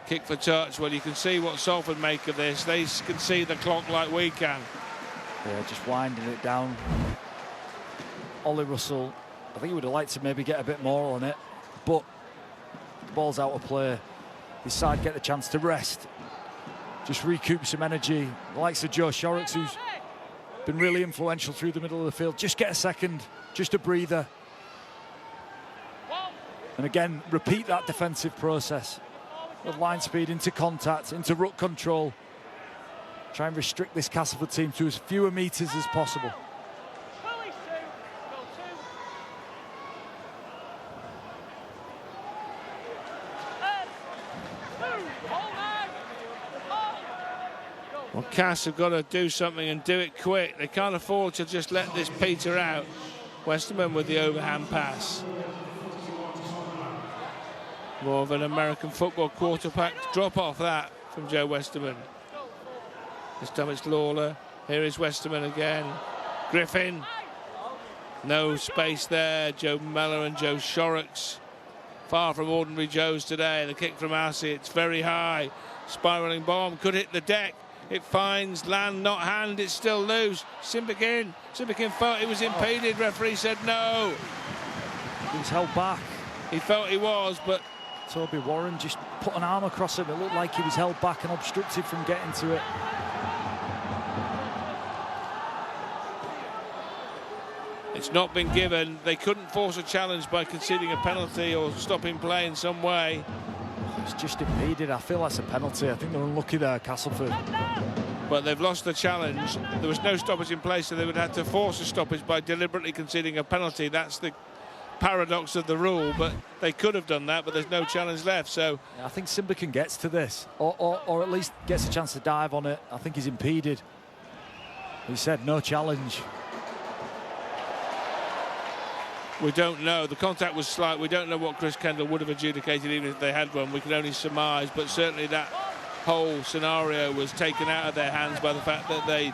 kick for touch. Well, you can see what Salford make of this. They can see the clock like we can. Yeah, just winding it down. Ollie Russell, I think he would have liked to maybe get a bit more on it, but the ball's out of play. His side get the chance to rest, just recoup some energy. The likes of Joe Shorrocks, who's been really influential through the middle of the field, just get a second, just a breather. And again, repeat that defensive process with line speed into contact, into ruck control. Try and restrict this Castleford team to as fewer metres as possible. Well, Cass have got to do something and do it quick. They can't afford to just let this peter out. Westerman with the overhand pass. More of an American football quarterback drop off that from Joe Westerman. This time it's Lawler. Here is Westerman again. Griffin. No space there. Joe Mellor and Joe Shorrocks. Far from ordinary Joes today. The kick from Arcee. It's very high. Spiralling bomb could hit the deck. It finds land, not hand. It's still loose. Simbikin felt it was impeded. Referee said no. He was held back. He felt he was, but Toby Warren just put an arm across him. It looked like he was held back and obstructed from getting to it. it's not been given. They couldn't force a challenge by conceding a penalty or stopping play in some way. It's just impeded. I feel that's a penalty. I think they're unlucky there, Castleford. But they've lost the challenge. There was no stoppage in place, so they would have to force a stoppage by deliberately conceding a penalty. That's the paradox of the rule, but they could have done that, but there's no challenge left. So I think Simbican gets to this, or at least gets a chance to dive on it. I think he's impeded. He said no challenge. we don't know. The contact was slight. We don't know what Chris Kendall would have adjudicated even if they had one. We can only surmise, but certainly that whole scenario was taken out of their hands by the fact that they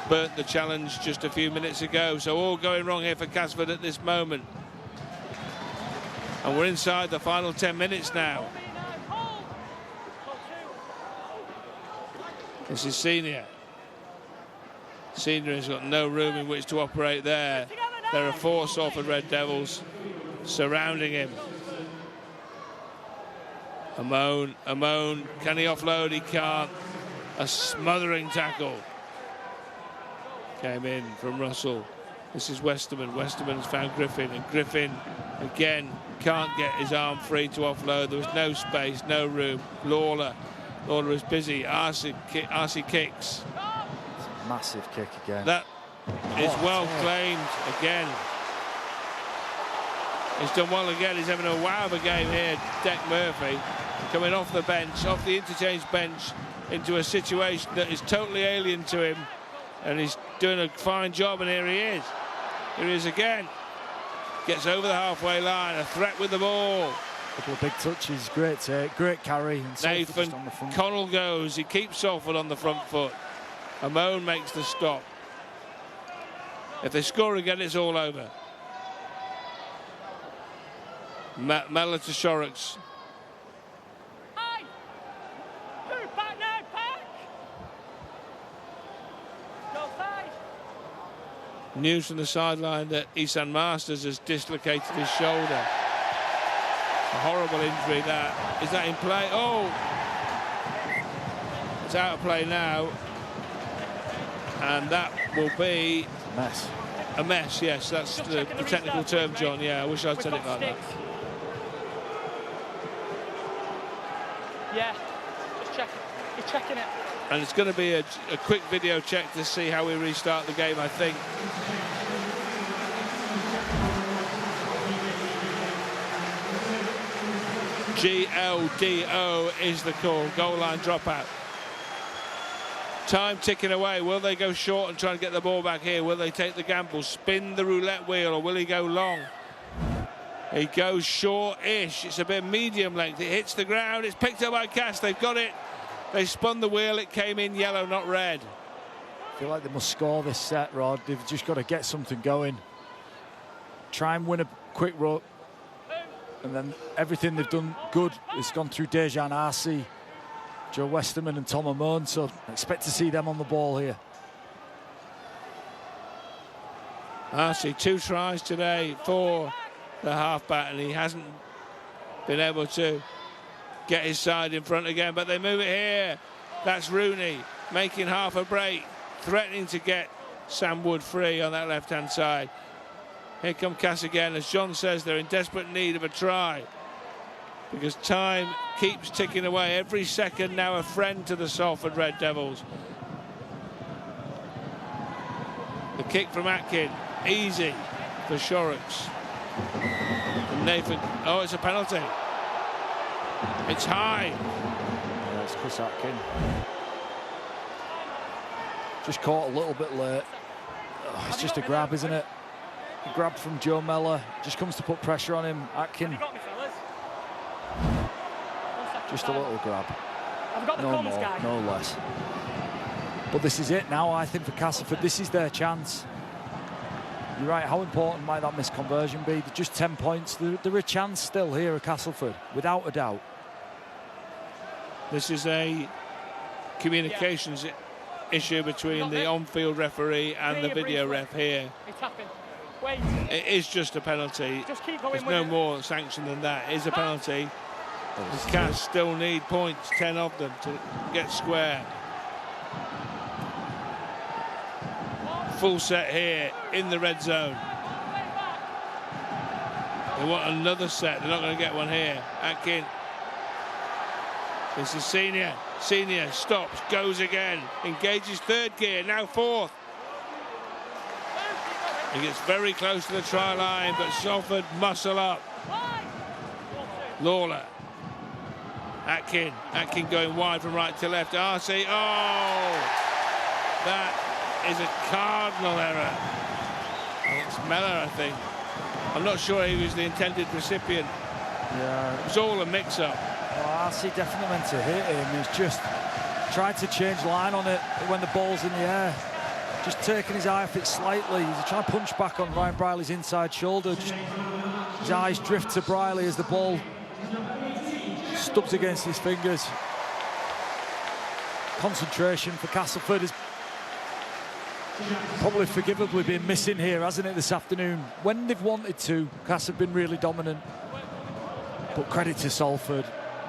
burnt the challenge just a few minutes ago. So all going wrong here for Castleford at this moment. And we're inside the final 10 minutes now. This is Senior. Senior has got no room in which to operate there. There are 4 Salford Red Devils surrounding him. Amon, can he offload? He can't. A smothering tackle came in from Russell. This is Westerman. Westerman has found Griffin, and Griffin again can't get his arm free to offload. There was no space, no room. Lawler is busy. Arcee kicks. Massive kick again. That is well claimed again. He's done well again. He's having a wow of a game here, Deck Murphy, coming off the bench, off the interchange bench, into a situation that is totally alien to him, and he's doing a fine job. And here he is. Here he is again. Gets over the halfway line. A threat with the ball. A couple of big touches. Great take, great carry. And Nathan on the front. Connell goes. He keeps Salford on the front foot. Amon makes the stop. If they score again, it's all over. Mellor to Shorrocks. News from the sideline that Isan Masters has dislocated his shoulder. A horrible injury that. Is that in play? Oh! It's out of play now. And that will be... Mess. A mess, yes. That's the technical term, John. Yeah, I wish I'd said it like that. Yeah, just checking. He's checking it. And it's going to be a quick video check to see how we restart the game, I think. GLDO is the call. Goal line dropout. Time ticking away. Will they go short and try and get the ball back here? Will they take the gamble, spin the roulette wheel, or will he go long? He goes short-ish. It's a bit medium length. It hits the ground. It's picked up by Cass. They've got it. They spun the wheel. It came in yellow, not red. I feel like they must score this set, Rod. They've just got to get something going. Try and win a quick run. And then everything they've done good has gone through Dejan Arcee, Joe Westerman and Tom Amon, so I expect to see them on the ball here. Arcee, 2 tries today for the halfback, and he hasn't been able to get his side in front again, but they move it here. That's Rooney making half a break, threatening to get Sam Wood free on that left-hand side. Here come Cass again. As John says, they're in desperate need of a try because time keeps ticking away. Every second now a friend to the Salford Red Devils. The kick from Atkin, easy for Shorrocks. And Nathan, oh, it's a penalty. It's high. Yeah, it's Chris Atkin. Just caught a little bit late. Oh, it's just a grab, isn't it? A grab from Joe Mellor. Just comes to put pressure on him. Atkin. Just a little grab. No more, no less. But this is it now, I think, for Castleford. This is their chance. You're right, how important might that missed conversion be? They're just 10 points. They're a chance still here at Castleford, without a doubt. This is a communications issue between the on-field referee and the video ref here. It is just a penalty. There's no more sanction than that. It is a penalty. The Cats still need points, 10 of them, to get square. Full set here in the red zone. They want another set. They're not going to get one here. Atkin. This is Senior. Senior stops, goes again, engages third gear, now fourth. He gets very close to the try line, but Salford muscle up. Lawler. Atkin going wide from right to left. RC, oh! That is a cardinal error. It's Mellor, I think. I'm not sure he was the intended recipient. Yeah. It was all a mix-up. Well, RC definitely meant to hit him. He's just tried to change line on it when the ball's in the air. Just taking his eye off it slightly. He's trying to punch back on Ryan Briley's inside shoulder. Just, his eyes drift to Briley as the ball stubs against his fingers. Concentration for Castleford has probably forgivably been missing here, hasn't it, this afternoon? When they've wanted to, Cass have been really dominant. But credit to Salford.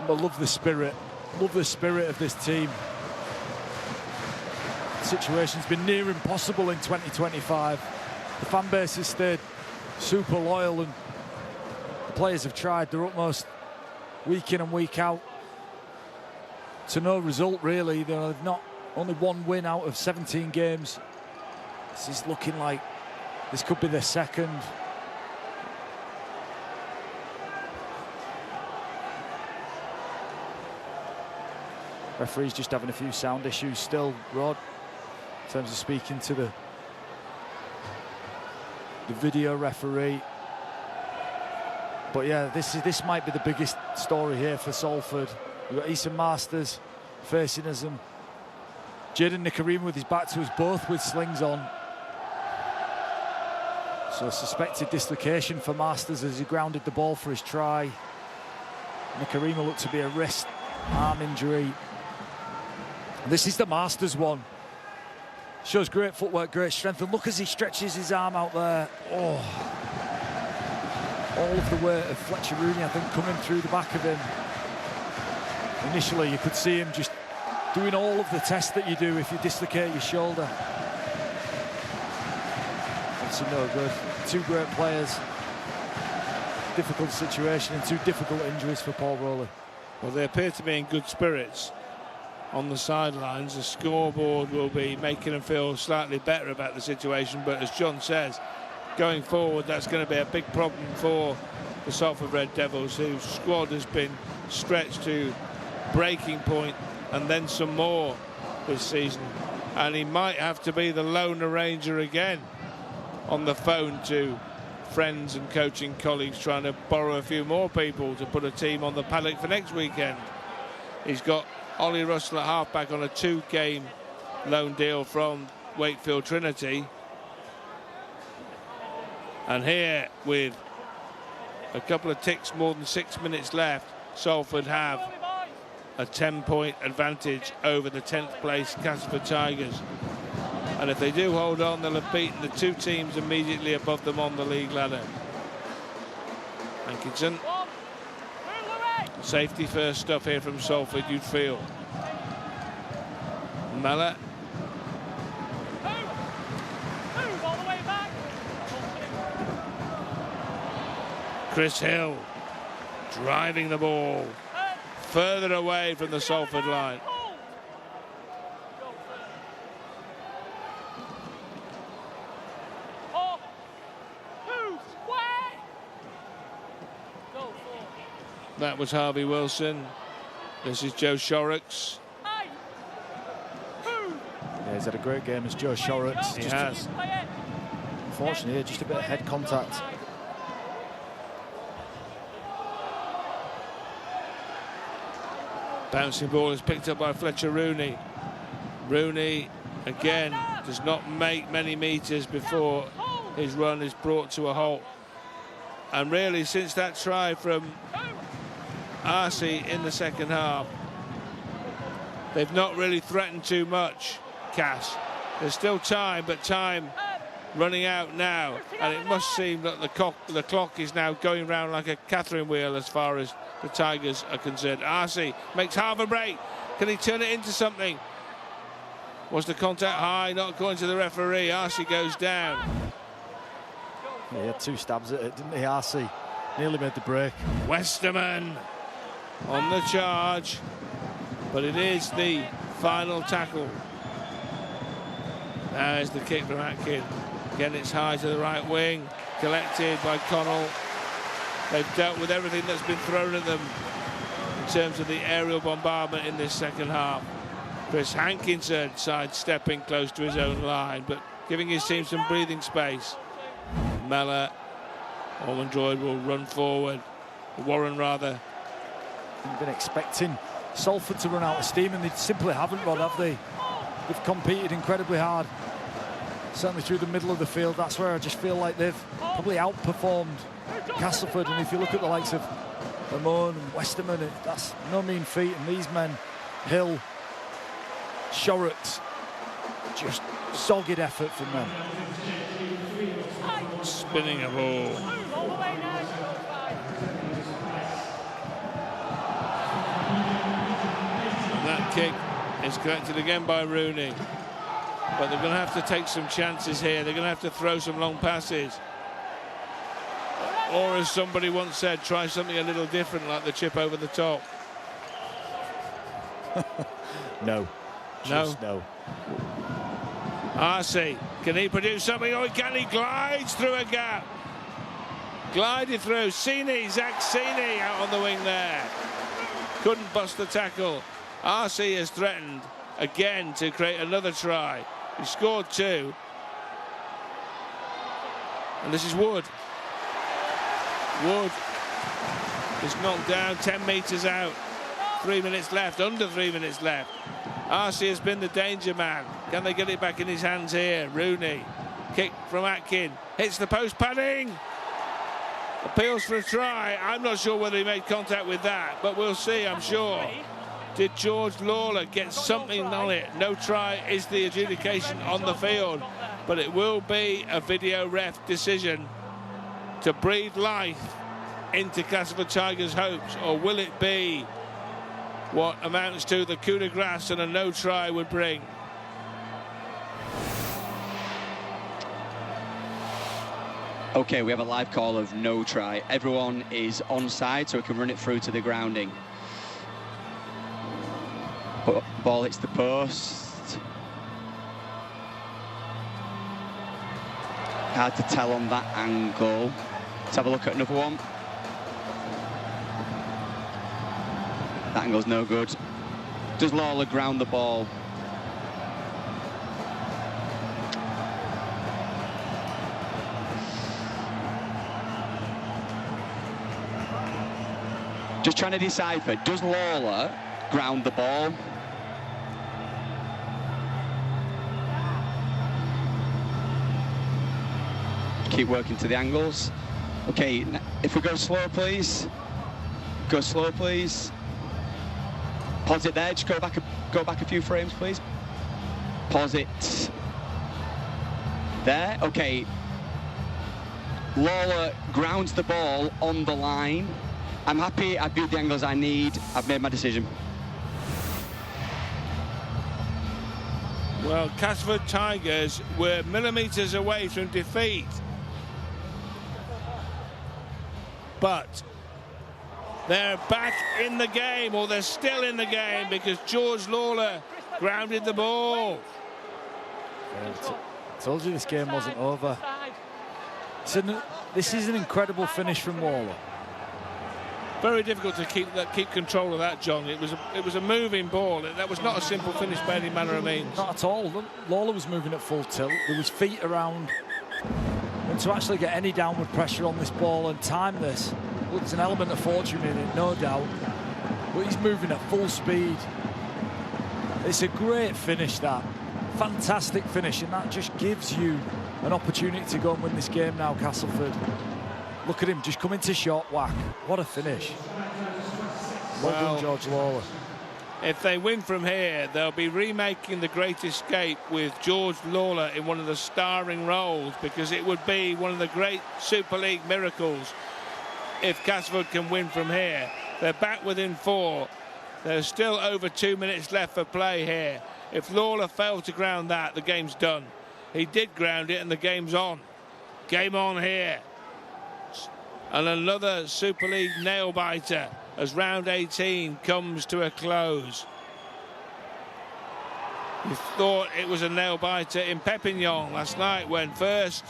I love the spirit of this team. The situation's been near impossible in 2025. The fan base has stayed super loyal and the players have tried their utmost week in and week out to no result, really. They've not only one win out of 17 games. This is looking like this could be their second. Referee's just having a few sound issues still, Rod, in terms of speaking to the video referee. But yeah, this might be the biggest story here for Salford. We've got Eason Masters facing us and Jaden Nikarima with his back to us, both with slings on. So a suspected dislocation for Masters as he grounded the ball for his try. Nikarima looked to be a wrist arm injury. This is the Masters one. Shows great footwork, great strength, and look as he stretches his arm out there. Oh. All of the weight of Fletcher Rooney, I think, coming through the back of him. Initially, you could see him just doing all of the tests that you do if you dislocate your shoulder. Obviously no good. Two great players. Difficult situation and two difficult injuries for Paul Rowley. Well, they appear to be in good spirits on the sidelines. The scoreboard will be making them feel slightly better about the situation, but as John says, going forward, that's going to be a big problem for the Salford Red Devils, whose squad has been stretched to breaking point and then some more this season. And he might have to be the lone arranger again on the phone to friends and coaching colleagues, trying to borrow a few more people to put a team on the paddock for next weekend. He's got Ollie Russell at halfback on a 2-game loan deal from Wakefield Trinity. And here, with a couple of ticks more than 6 minutes left, Salford have a 10-point advantage over the 10th place Castleford Tigers. And if they do hold on, they'll have beaten the two teams immediately above them on the league ladder. Hankinson. Safety first stuff here from Salford, you'd feel. Mellor. Chris Hill driving the ball further away from the Salford line. That was Harvey Wilson. This is Joe Shorrocks. Yeah, he's had a great game as Joe Shorrocks. He has. Unfortunately, just a bit of head contact. Bouncing ball is picked up by Fletcher Rooney. Rooney, again, does not make many metres before his run is brought to a halt. And really, since that try from RC in the second half, they've not really threatened too much, Cass. There's still time, but time running out now. And it must seem that the clock is now going round like a Catherine wheel as far as the Tigers are concerned. RC makes half a break. Can he turn it into something? Was the contact high? Not according to the referee. RC goes down. Yeah, he had two stabs at it, didn't he, RC? Nearly made the break. Westerman on the charge, but it is the final tackle. There's the kick from Atkin. Again, it's high to the right wing, collected by Connell. They've dealt with everything that's been thrown at them in terms of the aerial bombardment in this second half. Chris Hankinson sidestepping close to his own line, but giving his team some breathing space. Mellor, Ormond Droid will run forward. Warren, rather. I've been expecting Salford to run out of steam, and they simply haven't, Rod, have they? They've competed incredibly hard. Certainly through the middle of the field. That's where I just feel like they've probably outperformed Castleford. And if you look at the likes of Lamone and Westerman, that's no mean feat. And these men, Hill, Shorrocks, just dogged effort from them. Spinning a ball. And that kick is collected again by Rooney. But they're going to have to take some chances here. They're going to have to throw some long passes. Or, as somebody once said, try something a little different, like the chip over the top. No. Just no. RC, can he produce something, or can he glides through a gap? Glided through. Zach Sini out on the wing there. Couldn't bust the tackle. RC has threatened again to create another try. He scored 2. And this is Wood. Wood is knocked down 10 metres out. 3 minutes left, under 3 minutes left. RC has been the danger man. Can they get it back in his hands here? Rooney, kick from Atkin, hits the post padding. Appeals for a try. I'm not sure whether he made contact with that, but we'll see, I'm sure. Did George Lawler get something on it? No try is the adjudication on the field, but it will be a video ref decision to breathe life into Castleford Tigers' hopes, or will it be what amounts to the coup de grace and a no try would bring? Okay, we have a live call of no try. Everyone is onside, so we can run it through to the grounding. Ball hits the post. Hard to tell on that angle. Let's have a look at another one. That angle's no good. Does Lawler ground the ball? Just trying to decipher, does Lawler ground the ball? Keep working to the angles. Okay, if we go slow, please. Go slow, please. Pause it there. Just go back a few frames, please. Pause it there. Okay. Lawler grounds the ball on the line. I'm happy. I've viewed the angles I need. I've made my decision. Well, Castleford Tigers were millimetres away from defeat. But they're back in the game, or they're still in the game, because George Lawler grounded the ball. I told you this game wasn't over. This is an incredible finish from Lawler. Very difficult to keep control of that, John. It was a moving ball. That was not a simple finish by any manner of means. Not at all. Lawler was moving at full tilt. There was feet around. And to actually get any downward pressure on this ball and time this, well, there's an element of fortune in it, no doubt. But he's moving at full speed. It's a great finish, that. Fantastic finish, and that just gives you an opportunity to go and win this game now, Castleford. Look at him, just come into shot, whack. What a finish. Well done, George Lawler. If they win from here, they'll be remaking The Great Escape with George Lawler in one of the starring roles, because it would be one of the great Super League miracles if Castleford can win from here. They're back within 4. There's still over 2 minutes left for play here. If Lawler failed to ground that, the game's done. He did ground it, and the game's on. Game on here. And another Super League nail-biter as round 18 comes to a close. You thought it was a nail-biter in Perpignan last night when first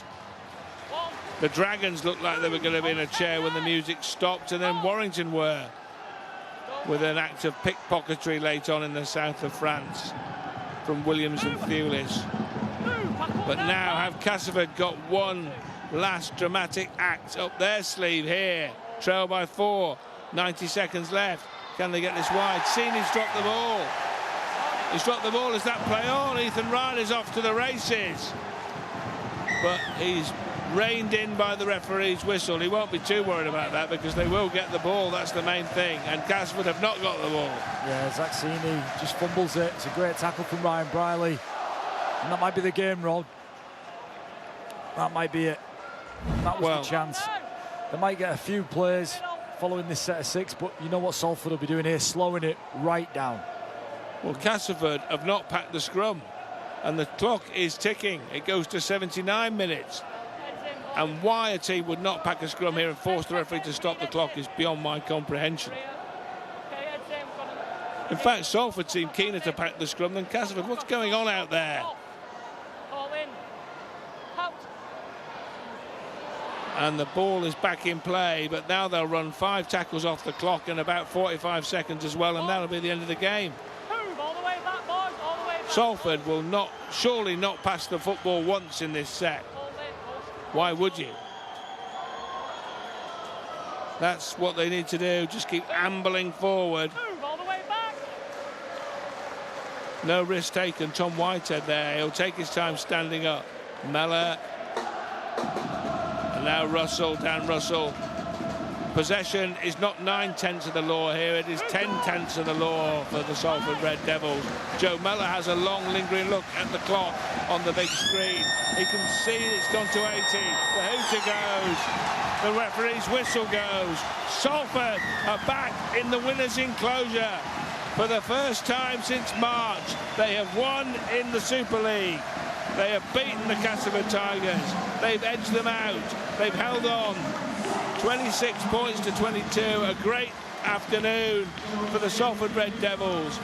the Dragons looked like they were going to be in a chair when the music stopped, and then Warrington were, with an act of pickpocketry late on in the south of France from Williams and Thewlis. But now have Castleford got one last dramatic act up their sleeve here. Trail by 4, 90 seconds left. Can they get this wide? Seeney's dropped the ball. He's dropped the ball. Is that play on? Ethan Riley's off to the races. But he's reined in by the referee's whistle. He won't be too worried about that because they will get the ball. That's the main thing. And Castleford have not got the ball. Yeah, Zach Seeney just fumbles it. It's a great tackle from Ryan Briley. And that might be the game, Rod. That might be it. That was the chance. They might get a few plays following this set of 6, but you know what Salford will be doing here, slowing it right down. Well, Castleford have not packed the scrum, and the clock is ticking. It goes to 79 minutes. And why a team would not pack a scrum here and force the referee to stop the clock is beyond my comprehension. In fact, Salford seem keener to pack the scrum than Castleford. What's going on out there? And the ball is back in play, but now they'll run 5 tackles off the clock in about 45 seconds as well, and that'll be the end of the game. Salford will surely not pass the football once in this set. Why would you? That's what they need to do, just keep ambling forward. No risk taken. Tom Whitehead there, he'll take his time standing up. Mellor. And now Russell, Dan Russell. Possession is not 9/10 of the law here, it is 10/10 of the law for the Salford Red Devils. Joe Mellor has a long lingering look at the clock on the big screen. He can see it's gone to 80. The hooter goes. The referee's whistle goes. Salford are back in the winner's enclosure. For the first time since March, they have won in the Super League. They have beaten the Castleford Tigers. They've edged them out. They've held on. 26 points to 22. A great afternoon for the Salford Red Devils.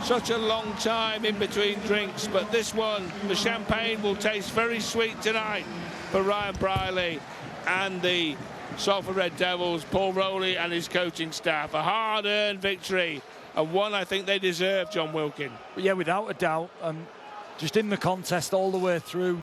Such a long time in between drinks, but this one, the champagne, will taste very sweet tonight for Ryan Briley and the Salford Red Devils, Paul Rowley and his coaching staff. A hard-earned victory, and one I think they deserve, John Wilkin. Yeah, without a doubt. Just in the contest all the way through.